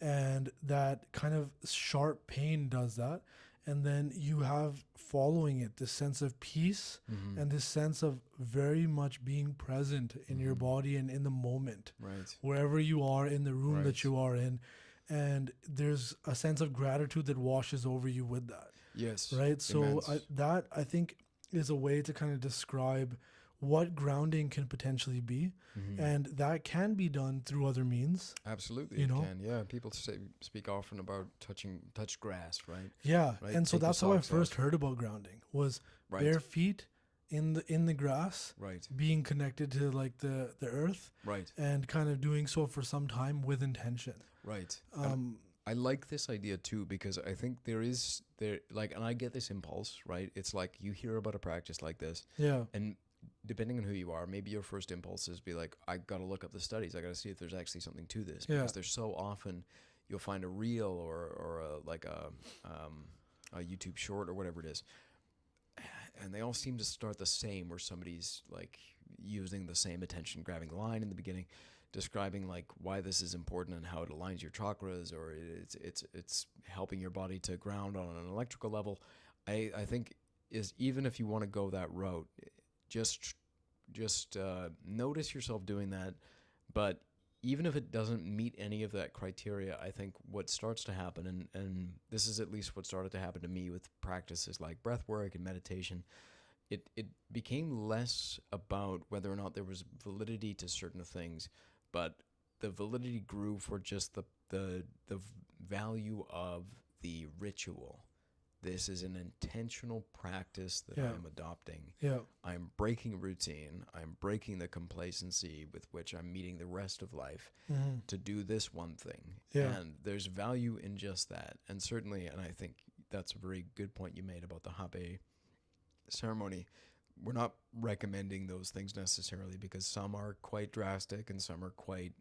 and that kind of sharp pain does that. And then you have following it this sense of peace and this sense of very much being present in your body and in the moment, Right. wherever you are in the room Right. that you are in. And there's a sense of gratitude that washes over you with that. Yes. Right. So Immense. that I think is a way to kind of describe what grounding can potentially be. And that can be done through other means. Absolutely, you it know? can. Yeah, people speak often about touch grass, right? Yeah. Right, And so take your that's how I socks first off. heard about grounding, was Right. bare feet in the grass, Right. being connected to like the earth, Right. and kind of doing so for some time with intention. Right. I like this idea too, because I think and I get this impulse, right? It's like you hear about a practice like this, Yeah. and depending on who you are, maybe your first impulse is be like, I got to look up the studies. I got to see if there's actually something to this, Yeah. because there's so often you'll find a reel or a YouTube short or whatever it is, and they all seem to start the same, where somebody's like using the same attention grabbing line in the beginning, describing like why this is important and how it aligns your chakras, or it's helping your body to ground on an electrical level. I think is, even if you want to go that route, just notice yourself doing that. But even if it doesn't meet any of that criteria, I think what starts to happen, and this is at least what started to happen to me with practices like breath work and meditation, it became less about whether or not there was validity to certain things, but the validity grew for just the value of the ritual. This is an intentional practice that Yeah. I'm adopting. Yeah. I'm breaking routine. I'm breaking the complacency with which I'm meeting the rest of life Mm-hmm. to do this one thing. Yeah. And there's value in just that. And certainly, and I think that's a very good point you made about the Habe ceremony. We're not recommending those things necessarily, because some are quite drastic and some are quite,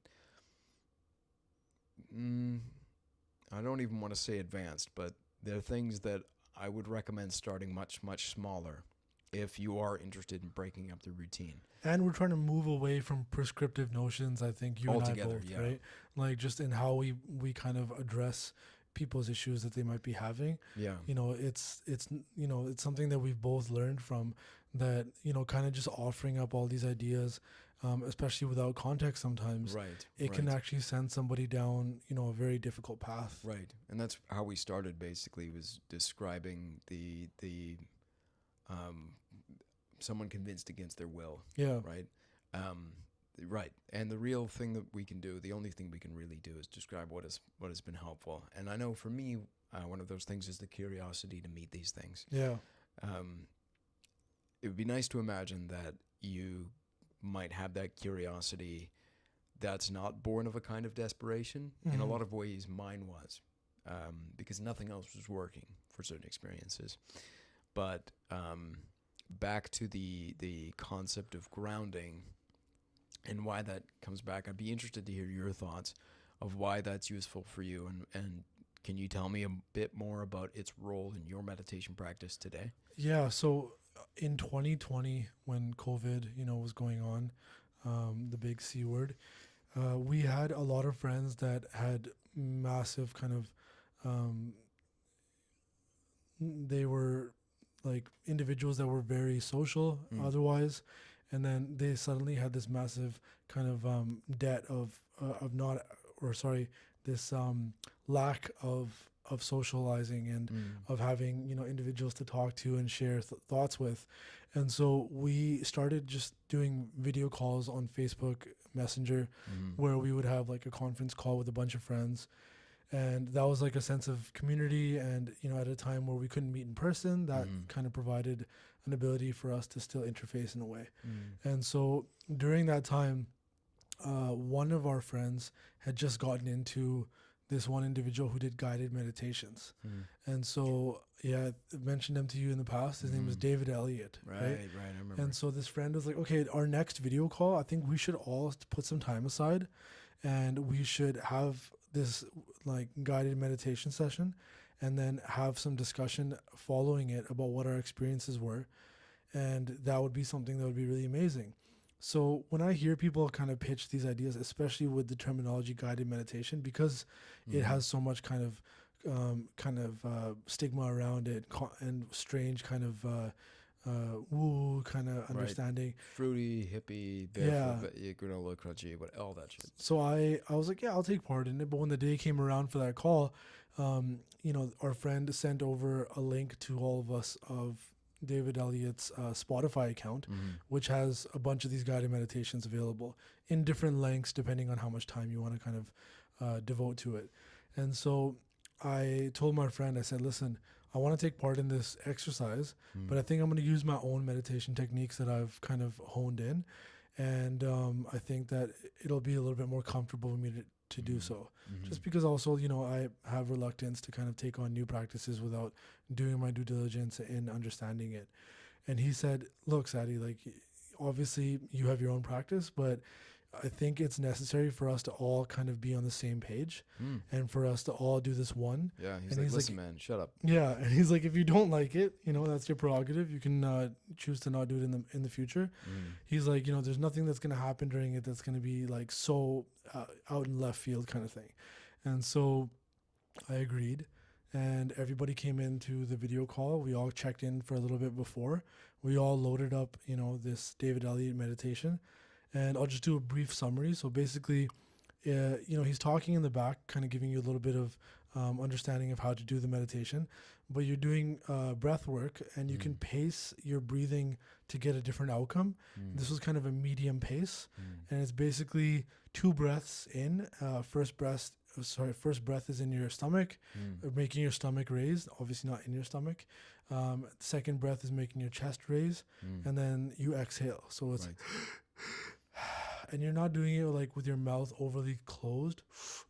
I don't even want to say advanced, but they're things that I would recommend starting much, much smaller if you are interested in breaking up the routine. And we're trying to move away from prescriptive notions. I think you Altogether, and I both, yeah. right? Like just in how we kind of address people's issues that they might be having. Yeah. You know, it's it's something that we've both learned from, that kind of just offering up all these ideas, especially without context. Sometimes Right. it can actually send somebody down a very difficult path. Right. And that's how we started, basically, was describing the someone convinced against their will. Yeah. Right. Right. And the real thing that we can do, the only thing we can really do, is describe what has been helpful. And I know for me, one of those things is the curiosity to meet these things. Yeah. It would be nice to imagine that you might have that curiosity that's not born of a kind of desperation. In a lot of ways, mine was, because nothing else was working for certain experiences. But back to the concept of grounding and why that comes back, I'd be interested to hear your thoughts of why that's useful for you. And can you tell me a bit more about its role in your meditation practice today? Yeah. So in 2020, when COVID, was going on, the big C word, we had a lot of friends that had massive kind of, they were like individuals that were very social otherwise. And then they suddenly had this massive kind of debt of not, or sorry, this lack of socializing and of having individuals to talk to and share thoughts with. And so we started just doing video calls on Facebook Messenger, where we would have like a conference call with a bunch of friends. And that was like a sense of community. And, at a time where we couldn't meet in person, that kind of provided an ability for us to still interface in a way. And so during that time, one of our friends had just gotten into this one individual who did guided meditations. And so, yeah, I mentioned him to you in the past. His name was David Elliott. Right, I remember. And so this friend was like, okay, our next video call, I think we should all put some time aside and we should have this like guided meditation session and then have some discussion following it about what our experiences were. And that would be something that would be really amazing. So when I hear people kind of pitch these ideas, especially with the terminology guided meditation, because it has so much kind of stigma around it and strange kind of woo kind of understanding. Fruity, hippie, granola, crunchy, all that shit. So I was like, yeah, I'll take part in it. But when the day came around for that call, our friend sent over a link to all of us of David Elliott's Spotify account, which has a bunch of these guided meditations available in different lengths, depending on how much time you want to kind of devote to it. And so I told my friend, I said, listen, I want to take part in this exercise, but I think I'm going to use my own meditation techniques that I've kind of honed in. And I think that it'll be a little bit more comfortable for me to do so. Just because also, I have reluctance to kind of take on new practices without doing my due diligence in understanding it. And he said, look, Sadie, like, obviously you have your own practice, but I think it's necessary for us to all kind of be on the same page and for us to all do this one. Yeah, he's And like, he's listen, man, shut up. yeah, and he's like, if you don't like it, that's your prerogative. You can choose to not do it in the future. He's like, there's nothing that's gonna happen during it that's gonna be like so out in left field kind of thing. And so I agreed, and everybody came into the video call. We all checked in for a little bit before. We all loaded up, this David Elliott meditation, and I'll just do a brief summary. So basically, he's talking in the back, kind of giving you a little bit of understanding of how to do the meditation, but you're doing breath work, and you can pace your breathing to get a different outcome. This was kind of a medium pace, and it's basically 2 breaths in. First breath is in your stomach, making your stomach raised, obviously not in your stomach. Second breath is making your chest raise, and then you exhale. So it's and you're not doing it like with your mouth overly closed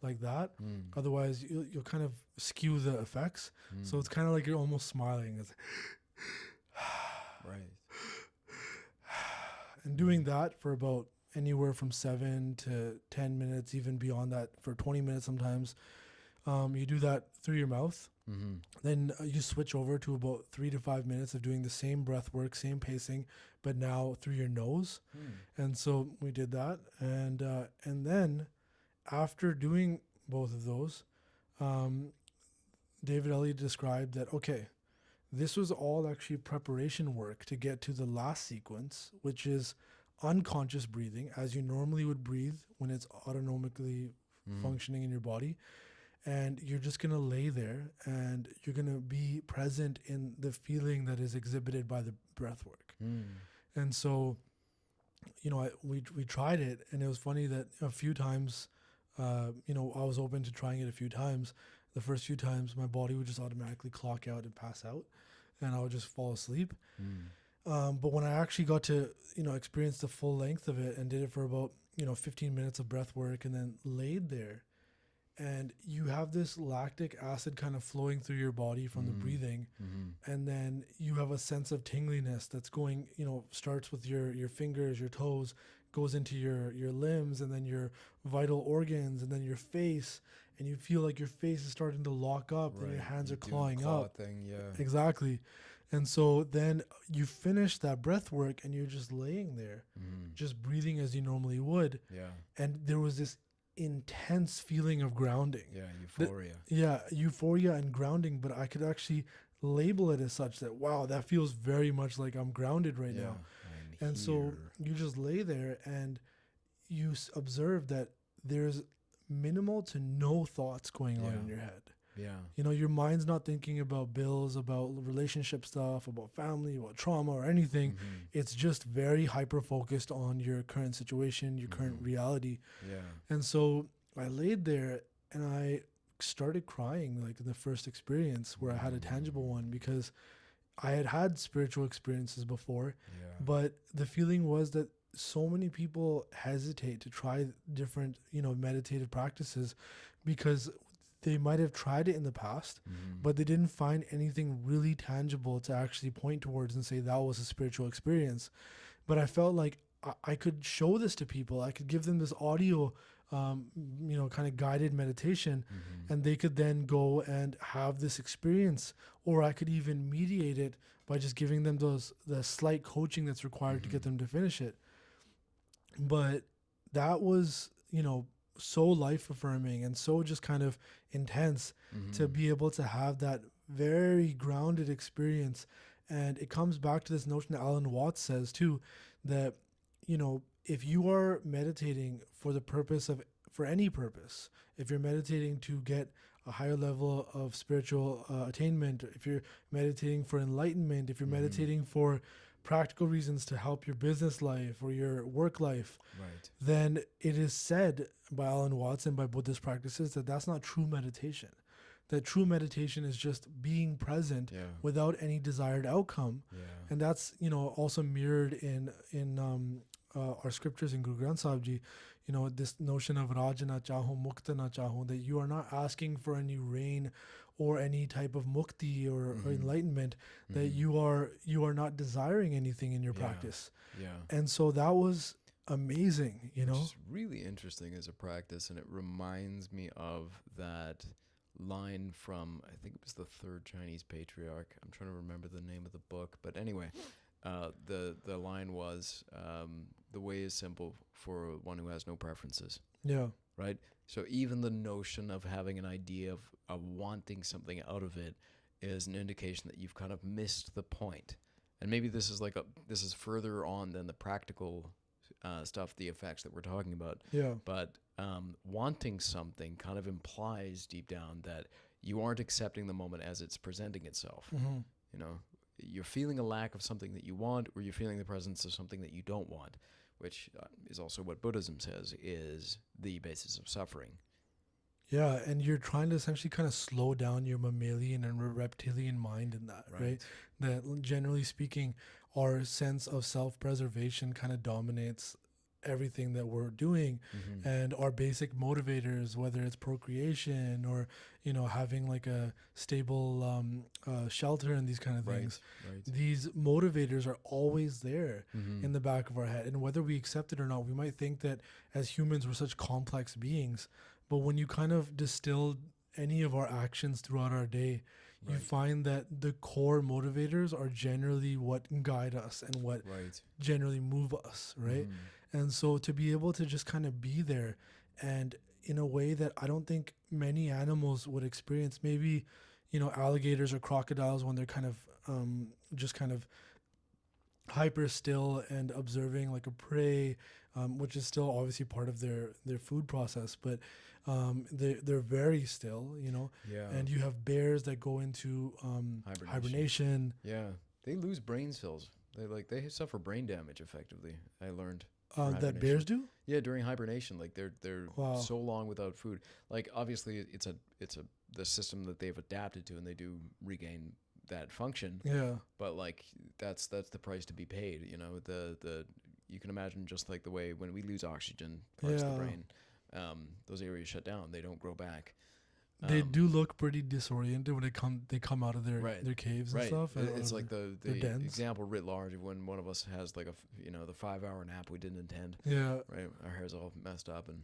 like that. Otherwise you'll kind of skew the effects. So it's kind of like you're almost smiling. It's Right. And doing that for about anywhere from 7 to 10 minutes, even beyond that, for 20 minutes sometimes. You do that through your mouth. Then you switch over to about 3 to 5 minutes of doing the same breath work, same pacing, but now through your nose. And so we did that. And then after doing both of those, David Elliott described that, okay, this was all actually preparation work to get to the last sequence, which is unconscious breathing, as you normally would breathe when it's autonomically functioning in your body. And you're just going to lay there and you're going to be present in the feeling that is exhibited by the breath work. And so, we tried it, and it was funny that a few times, I was open to trying it a few times. The first few times my body would just automatically clock out and pass out, and I would just fall asleep. But when I actually got to, experience the full length of it and did it for about, 15 minutes of breath work and then laid there, and you have this lactic acid kind of flowing through your body from the breathing. And then you have a sense of tingliness that's going, starts with your fingers, your toes, goes into your limbs, and then your vital organs, and then your face. And you feel like your face is starting to lock up, and your hands are clawing up. Exactly. And so then you finish that breath work and you're just laying there, just breathing as you normally would. And there was this intense feeling of grounding. Euphoria. Euphoria and grounding, but I could actually label it as such that, wow, that feels very much like I'm grounded right now. And so you just lay there and you observe that there's minimal to no thoughts going on in your head. Your mind's not thinking about bills, about relationship stuff, about family, about trauma or anything. It's just very hyper focused on your current situation, your current reality. And so I laid there and I started crying, like in the first experience where I had a tangible one, because I had spiritual experiences before, but the feeling was that so many people hesitate to try different, meditative practices because they might have tried it in the past, but they didn't find anything really tangible to actually point towards and say that was a spiritual experience. But I felt like I could show this to people. I could give them this audio, kind of guided meditation, and they could then go and have this experience. Or I could even mediate it by just giving them the slight coaching that's required to get them to finish it. But that was, so life affirming and so just kind of intense to be able to have that very grounded experience. And it comes back to this notion that Alan Watts says too, that, if you are meditating for any purpose, if you're meditating to get a higher level of spiritual attainment, if you're meditating for enlightenment, if you're meditating for practical reasons to help your business life or your work life, then it is said by Alan Watts and by Buddhist practices that that's not true meditation. That true meditation is just being present without any desired outcome. And that's, also mirrored in our scriptures in Guru Granth Sahib Ji, this notion of Raja na chaho, mukta na chaho, that you are not asking for any rain or any type of mukti or enlightenment, that you are not desiring anything in your practice. And so that was amazing, you Which know? is really interesting as a practice, and it reminds me of that line from, I think it was the third Chinese patriarch. I'm trying to remember the name of the book, but anyway, the line was, "The way is simple for one who has no preferences." Yeah. Right. So even the notion of having an idea of wanting something out of it is an indication that you've kind of missed the point. And maybe this is further on than the practical stuff, the effects that we're talking about. Yeah. But wanting something kind of implies deep down that you aren't accepting the moment as it's presenting itself. Hmm. You know, you're feeling a lack of something that you want, or you're feeling the presence of something that you don't want, which is also what Buddhism says is the basis of suffering. Yeah, and you're trying to essentially kind of slow down your mammalian and reptilian mind in that, right? Right. That generally speaking, our sense of self-preservation kind of dominates everything that we're doing, Mm-hmm. and our basic motivators, whether it's procreation or having like a stable shelter and these kind of Right. things, Right. these motivators are always there Mm-hmm. in the back of our head, and whether we accept it or not, we might think that as humans we're such complex beings, but when you kind of distill any of our actions throughout our day, you Right. find that the core motivators are generally what guide us and what Right. generally move us, right? Mm-hmm. And so to be able to just kind of be there, and in a way that I don't think many animals would experience, maybe, alligators or crocodiles when they're kind of just kind of hyper still and observing like a prey, which is still obviously part of their food process, but they're very still, Yeah. and you have bears that go into Hibernation. hibernation. Yeah. They lose brain cells. They suffer brain damage effectively. I learned for That bears hibernation. do. Yeah, during hibernation, like they're Wow. so long without food. Like obviously it's a the system that they've adapted to, and they do regain that function. Yeah. But like that's the price to be paid. You know, the you can imagine just like the way when we lose oxygen, parts of the Yeah. brain, those areas shut down. They don't grow back. They do look pretty disoriented when they come out of Right, their caves and right. stuff, and It's out like of the their dens. example writ large of when one of us has like the 5 hour nap we didn't intend. Yeah. Right, our hair's all messed up, and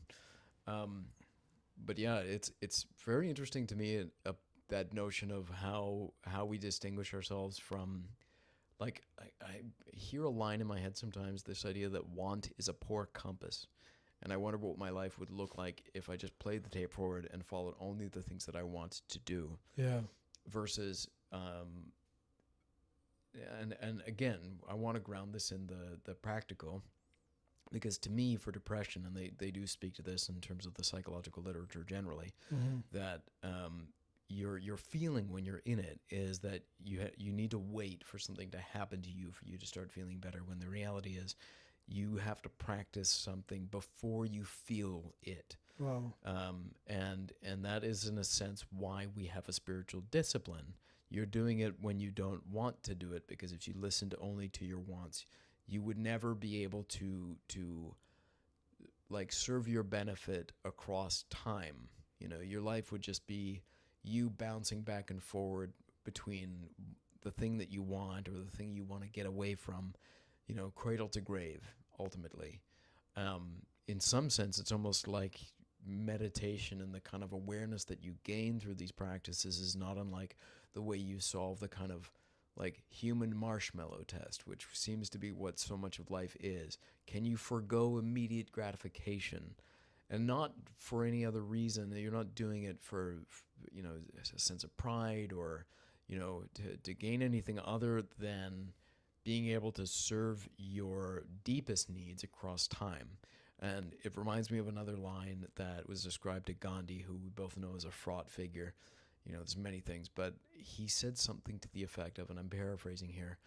um, but yeah, it's very interesting to me that notion of how we distinguish ourselves from, like, I hear a line in my head sometimes, this idea that want is a poor compass. And I wonder what my life would look like if I just played the tape forward and followed only the things that I want to do Yeah. versus and again, I want to ground this in the practical, because to me, for depression, and they do speak to this in terms of the psychological literature generally, Hmm. that your feeling when you're in it is that you need to wait for something to happen to you for you to start feeling better, when the reality is you have to practice something before you feel it. Wow. And that is in a sense why we have a spiritual discipline. You're doing it when you don't want to do it, because if you listened only to your wants, you would never be able to like serve your benefit across time. You know, your life would just be you bouncing back and forward between the thing that you want or the thing you want to get away from, cradle to grave, ultimately. In some sense, it's almost like meditation, and the kind of awareness that you gain through these practices is not unlike the way you solve the kind of like human marshmallow test, which seems to be what so much of life is. Can you forego immediate gratification? And not for any other reason. You're not doing it for, a sense of pride, or, to gain anything other than being able to serve your deepest needs across time. And it reminds me of another line that was ascribed to Gandhi, who we both know is a fraught figure. There's many things, but he said something to the effect of, and I'm paraphrasing here,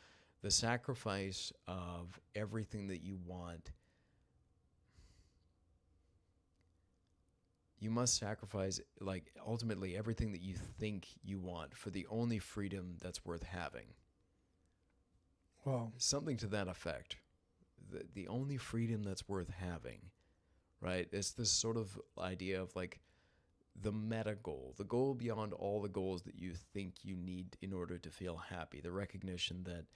the sacrifice of everything that you want. You must sacrifice, like, ultimately everything that you think you want for the only freedom that's worth having. Wow. Something to that effect. The only freedom that's worth having, right? It's this sort of idea of like the meta goal, the goal beyond all the goals that you think you need in order to feel happy. The recognition that,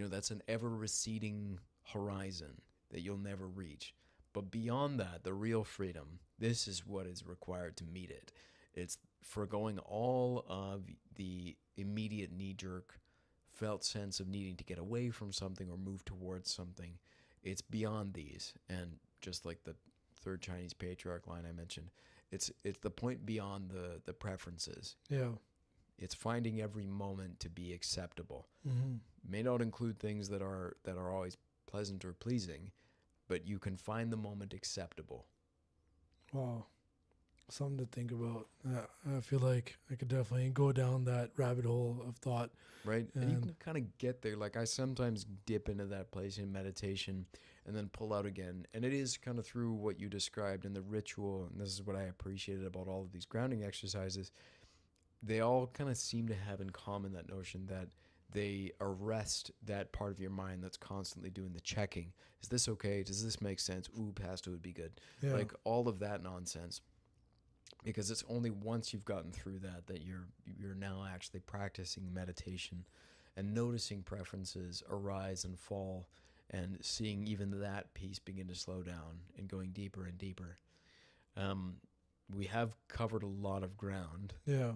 that's an ever receding horizon. that you'll never reach. But beyond that, the real freedom, this is what is required to meet it. It's foregoing all of the immediate knee jerk felt sense of needing to get away from something or move towards something. It's beyond these. And just like the third Chinese patriarch line I mentioned, it's the point beyond the preferences. Yeah. It's finding every moment to be acceptable. Mm-hmm. May not include things that are always pleasant or pleasing, but you can find the moment acceptable. Wow. Something to think about. I feel like I could definitely go down that rabbit hole of thought. Right? And you can kind of get there. Like I sometimes dip into that place in meditation and then pull out again. And it is kind of through what you described in the ritual. And this is what I appreciated about all of these grounding exercises. They all kind of seem to have in common that notion that they arrest that part of your mind that's constantly doing the checking. Is this okay? Does this make sense? Ooh, pasta would be good. Yeah. Like all of that nonsense. Because it's only once you've gotten through that that you're now actually practicing meditation and noticing preferences arise and fall and seeing even that piece begin to slow down and going deeper and deeper. We have covered a lot of ground. Yeah.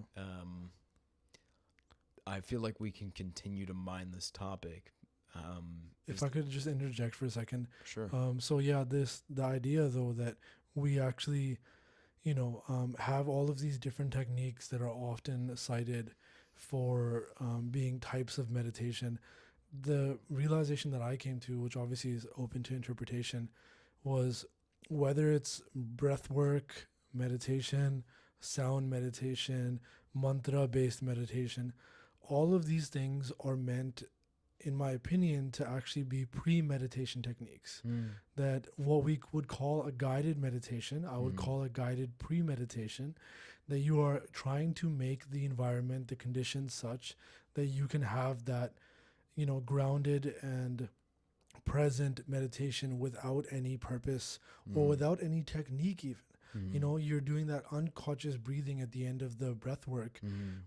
I feel like we can continue to mine this topic. If I could just interject for a second. Sure. So yeah, the idea though that we actually, have all of these different techniques that are often cited for being types of meditation. The realization that I came to, which obviously is open to interpretation, was whether it's breath work, meditation, sound meditation, mantra-based meditation, all of these things are meant, in my opinion, to actually be pre-meditation techniques. That what we would call a guided meditation, I would call a guided pre-meditation, that you are trying to make the environment, the conditions such that you can have that, grounded and present meditation without any purpose or without any technique even. You're doing that unconscious breathing at the end of the breath work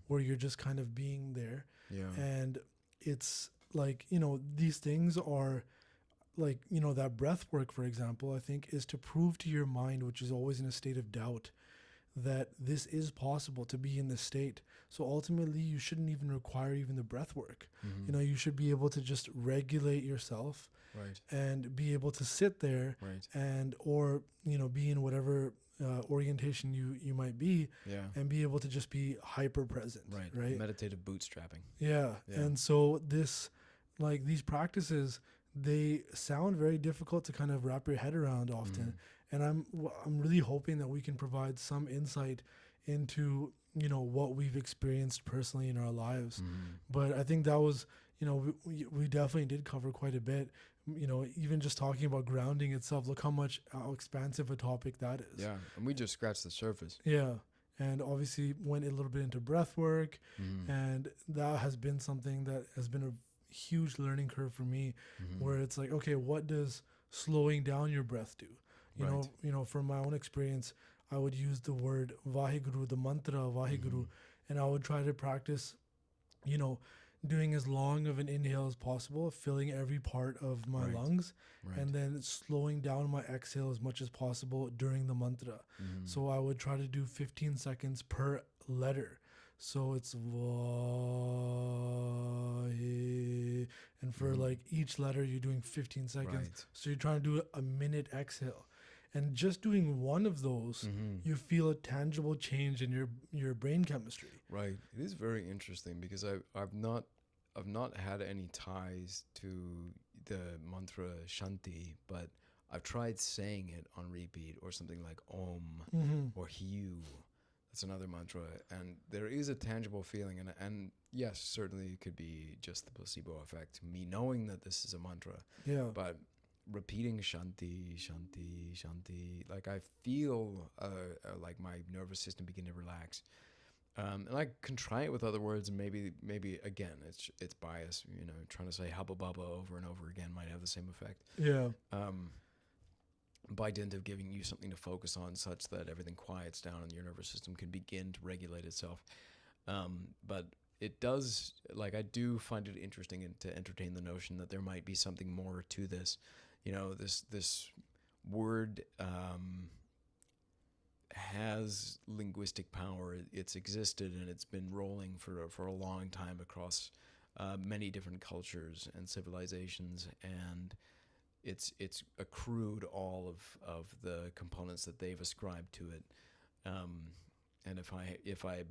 where you're just kind of being there. Yeah. And it's like, these things are like, that breath work, for example, I think is to prove to your mind, which is always in a state of doubt, that this is possible to be in this state. So ultimately you shouldn't even require even the breath work. You should be able to just regulate yourself and be able to sit there and, or, be in whatever orientation you might be and be able to just be hyper present. Right. Meditative bootstrapping. Yeah. And so these practices, they sound very difficult to kind of wrap your head around often. And I'm really hoping that we can provide some insight into, what we've experienced personally in our lives. But I think that was, we definitely did cover quite a bit. Even just talking about grounding itself, look how expansive a topic that is. Yeah, and we just scratched the surface. Yeah, and obviously went a little bit into breath work, and that has been something that has been a huge learning curve for me, where it's like, okay, what does slowing down your breath do? You know, from my own experience, I would use the word Vaheguru, the mantra Vaheguru, and I would try to practice, doing as long of an inhale as possible, filling every part of my lungs, and then slowing down my exhale as much as possible during the mantra. So I would try to do 15 seconds per letter. So it's Vahe, and for like each letter, you're doing 15 seconds. So you're trying to do a minute exhale. And just doing one of those, you feel a tangible change in your brain chemistry. Right. It is very interesting because I've not had any ties to the mantra Shanti, but I've tried saying it on repeat, or something like Om or Hiu. That's another mantra, and there is a tangible feeling, and yes, certainly it could be just the placebo effect, me knowing that this is a mantra. Yeah. But repeating Shanti, Shanti, Shanti, like I feel like my nervous system begin to relax. And I can try it with other words, and maybe again, it's bias. Trying to say Hubba Bubba over and over again might have the same effect. Yeah. By dint of giving you something to focus on, such that everything quiets down and your nervous system can begin to regulate itself. But it does, like, I do find it interesting to entertain the notion that there might be something more to this. this word has linguistic power. It's existed and it's been rolling for a long time across many different cultures and civilizations, and it's accrued all of the components that they've ascribed to it. And if I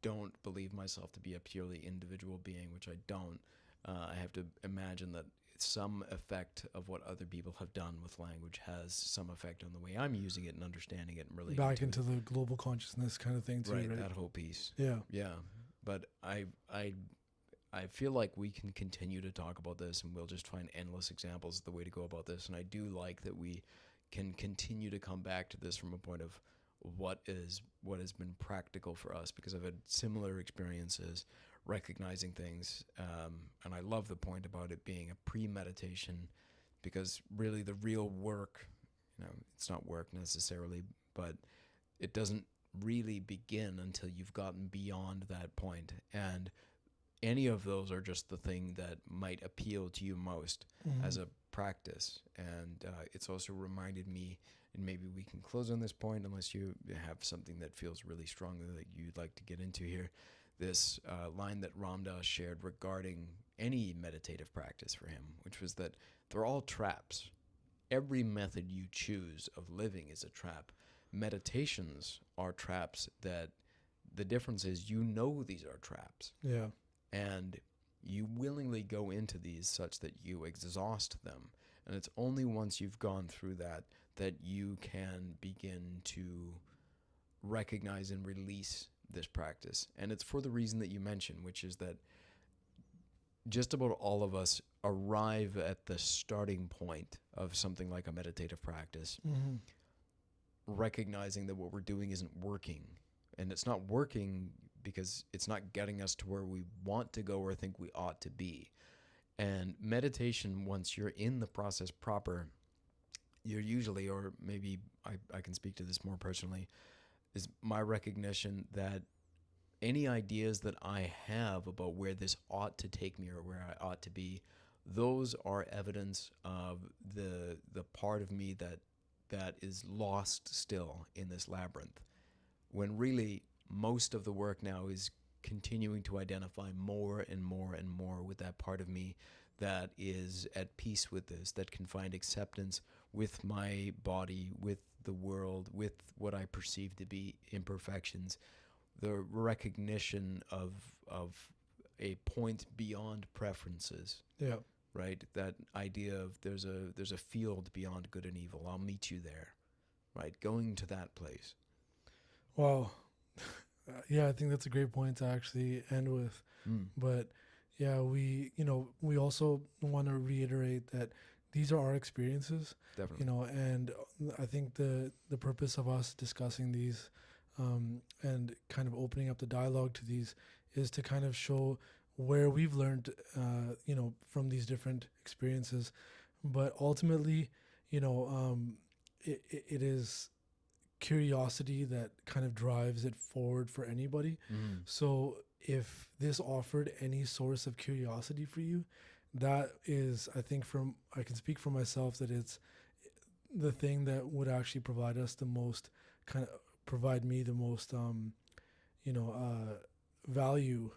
don't believe myself to be a purely individual being, which I don't, I have to imagine that some effect of what other people have done with language has some effect on the way I'm using it and understanding it and relating Back to into it. the global consciousness kind of thing too, Right, right? that whole piece. Yeah. Yeah, but I feel like we can continue to talk about this, and we'll just find endless examples of the way to go about this. And I do like that we can continue to come back to this from a point of what has been practical for us, because I've had similar experiences recognizing things, and I love the point about it being a pre-meditation, because really the real work, it's not work necessarily, but it doesn't really begin until you've gotten beyond that point. And any of those are just the thing that might appeal to you most as a practice. And it's also reminded me, and maybe we can close on this point unless you have something that feels really strongly that you'd like to get into here, this line that Ram Dass shared regarding any meditative practice for him, which was that they're all traps. Every method you choose of living is a trap. Meditations are traps that the difference is these are traps. Yeah. And you willingly go into these such that you exhaust them. And it's only once you've gone through that you can begin to recognize and release this practice. And it's for the reason that you mentioned, which is that just about all of us arrive at the starting point of something like a meditative practice, recognizing that what we're doing isn't working. And it's not working because it's not getting us to where we want to go or think we ought to be. And meditation, once you're in the process proper, you're usually, or maybe I can speak to this more personally, is my recognition that any ideas that I have about where this ought to take me or where I ought to be, those are evidence of the part of me that is lost still in this labyrinth. When really most of the work now is continuing to identify more and more and more with that part of me that is at peace with this, that can find acceptance with my body, with the world, with what I perceive to be imperfections, the recognition of a point beyond preferences. Yeah. Right? That idea of there's a field beyond good and evil. I'll meet you there. Right? Going to that place. Wow. Yeah, I think that's a great point to actually end with. But yeah, we also want to reiterate that these are our experiences. Definitely. And I think the purpose of us discussing these and kind of opening up the dialogue to these is to kind of show where we've learned, from these different experiences. But ultimately, it is curiosity that kind of drives it forward for anybody. So if this offered any source of curiosity for you, that is, I think I can speak for myself that it's the thing that would actually provide us the most, provide me the most, value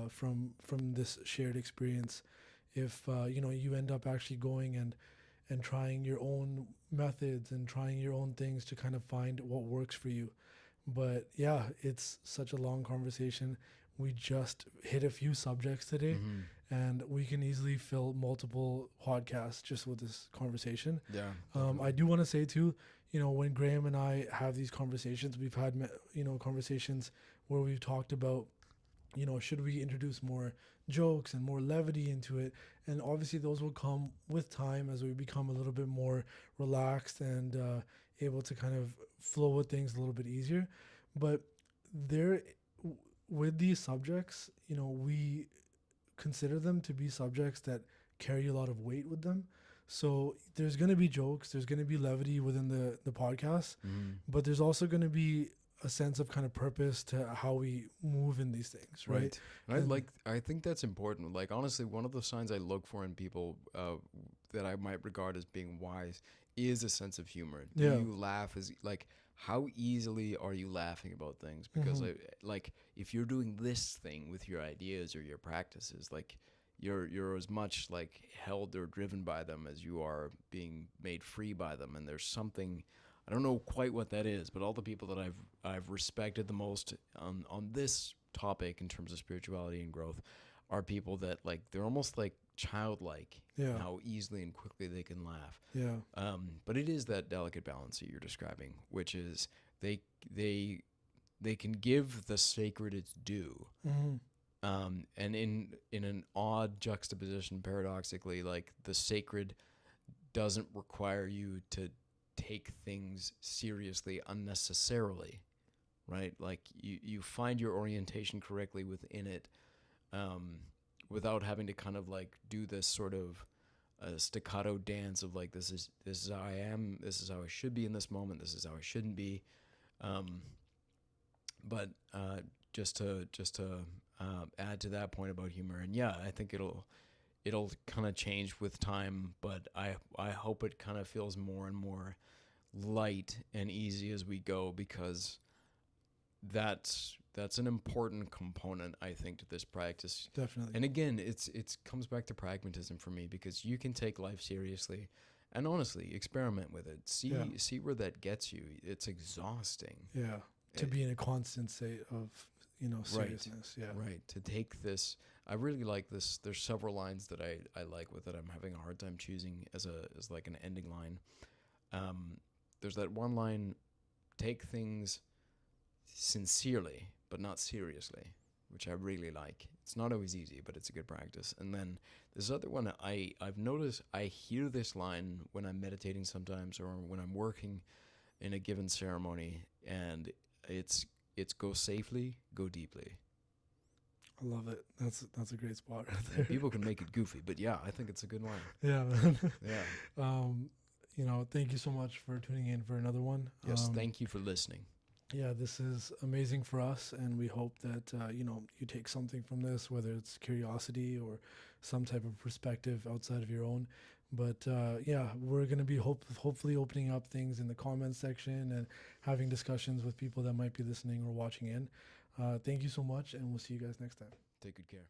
from this shared experience. If you end up actually going and trying your own methods and trying your own things to kind of find what works for you. But yeah, it's such a long conversation. We just hit a few subjects today, and we can easily fill multiple podcasts just with this conversation. Yeah. I do want to say too, when Graham and I have these conversations, we've had, conversations where we've talked about, should we introduce more jokes and more levity into it? And obviously those will come with time as we become a little bit more relaxed and able to kind of flow with things a little bit easier. But with these subjects, we consider them to be subjects that carry a lot of weight with them. So there's going to be jokes, there's going to be levity within the podcast, but there's also going to be a sense of kind of purpose to how we move in these things, right? And I think that's important. Like, honestly, one of the signs I look for in people that I might regard as being wise is a sense of humor. Do Yeah. you laugh as, like, how easily are you laughing about things? Because like, if you're doing this thing with your ideas or your practices, like, you're as much like held or driven by them as you are being made free by them. And there's something, I don't know quite what that is, but all the people that I've respected the most on this topic in terms of spirituality and growth are people that, like, they're almost like childlike in Yeah. how easily and quickly they can laugh. Yeah. But it is that delicate balance that you're describing, which is they they can give the sacred its due. Mm-hmm. And in an odd juxtaposition, paradoxically, like, the sacred doesn't require you to take things seriously unnecessarily, right? Like, you find your orientation correctly within it, without having to kind of like do this sort of staccato dance of like, this is how I am, this is how I should be in this moment, this is how I shouldn't be. But just to add to that point about humor, and yeah, I think it'll kind of change with time, but I hope it kind of feels more and more light and easy as we go, because that's an important component, I think, to this practice. Definitely. And again, it's comes back to pragmatism for me, because you can take life seriously and honestly experiment with it. See where that gets you. It's exhausting. Yeah. To be in a constant state of, seriousness. Right. Yeah. Right. To take this, I really like this. There's several lines that I like with it. I'm having a hard time choosing as like an ending line. There's that one line: take things sincerely, but not seriously, which I really like. It's not always easy, but it's a good practice. And then this other one, I've noticed I hear this line when I'm meditating sometimes, or when I'm working in a given ceremony, and it's go safely, go deeply. I love it. That's a great spot right there. People can make it goofy, but yeah, I think it's a good line. Yeah, man. Yeah. Thank you so much for tuning in for another one. Yes, thank you for listening. Yeah, this is amazing for us, and we hope that you take something from this, whether it's curiosity or some type of perspective outside of your own. But we're gonna be hopefully opening up things in the comments section and having discussions with people that might be listening or watching in. Thank you so much, and we'll see you guys next time. Take good care.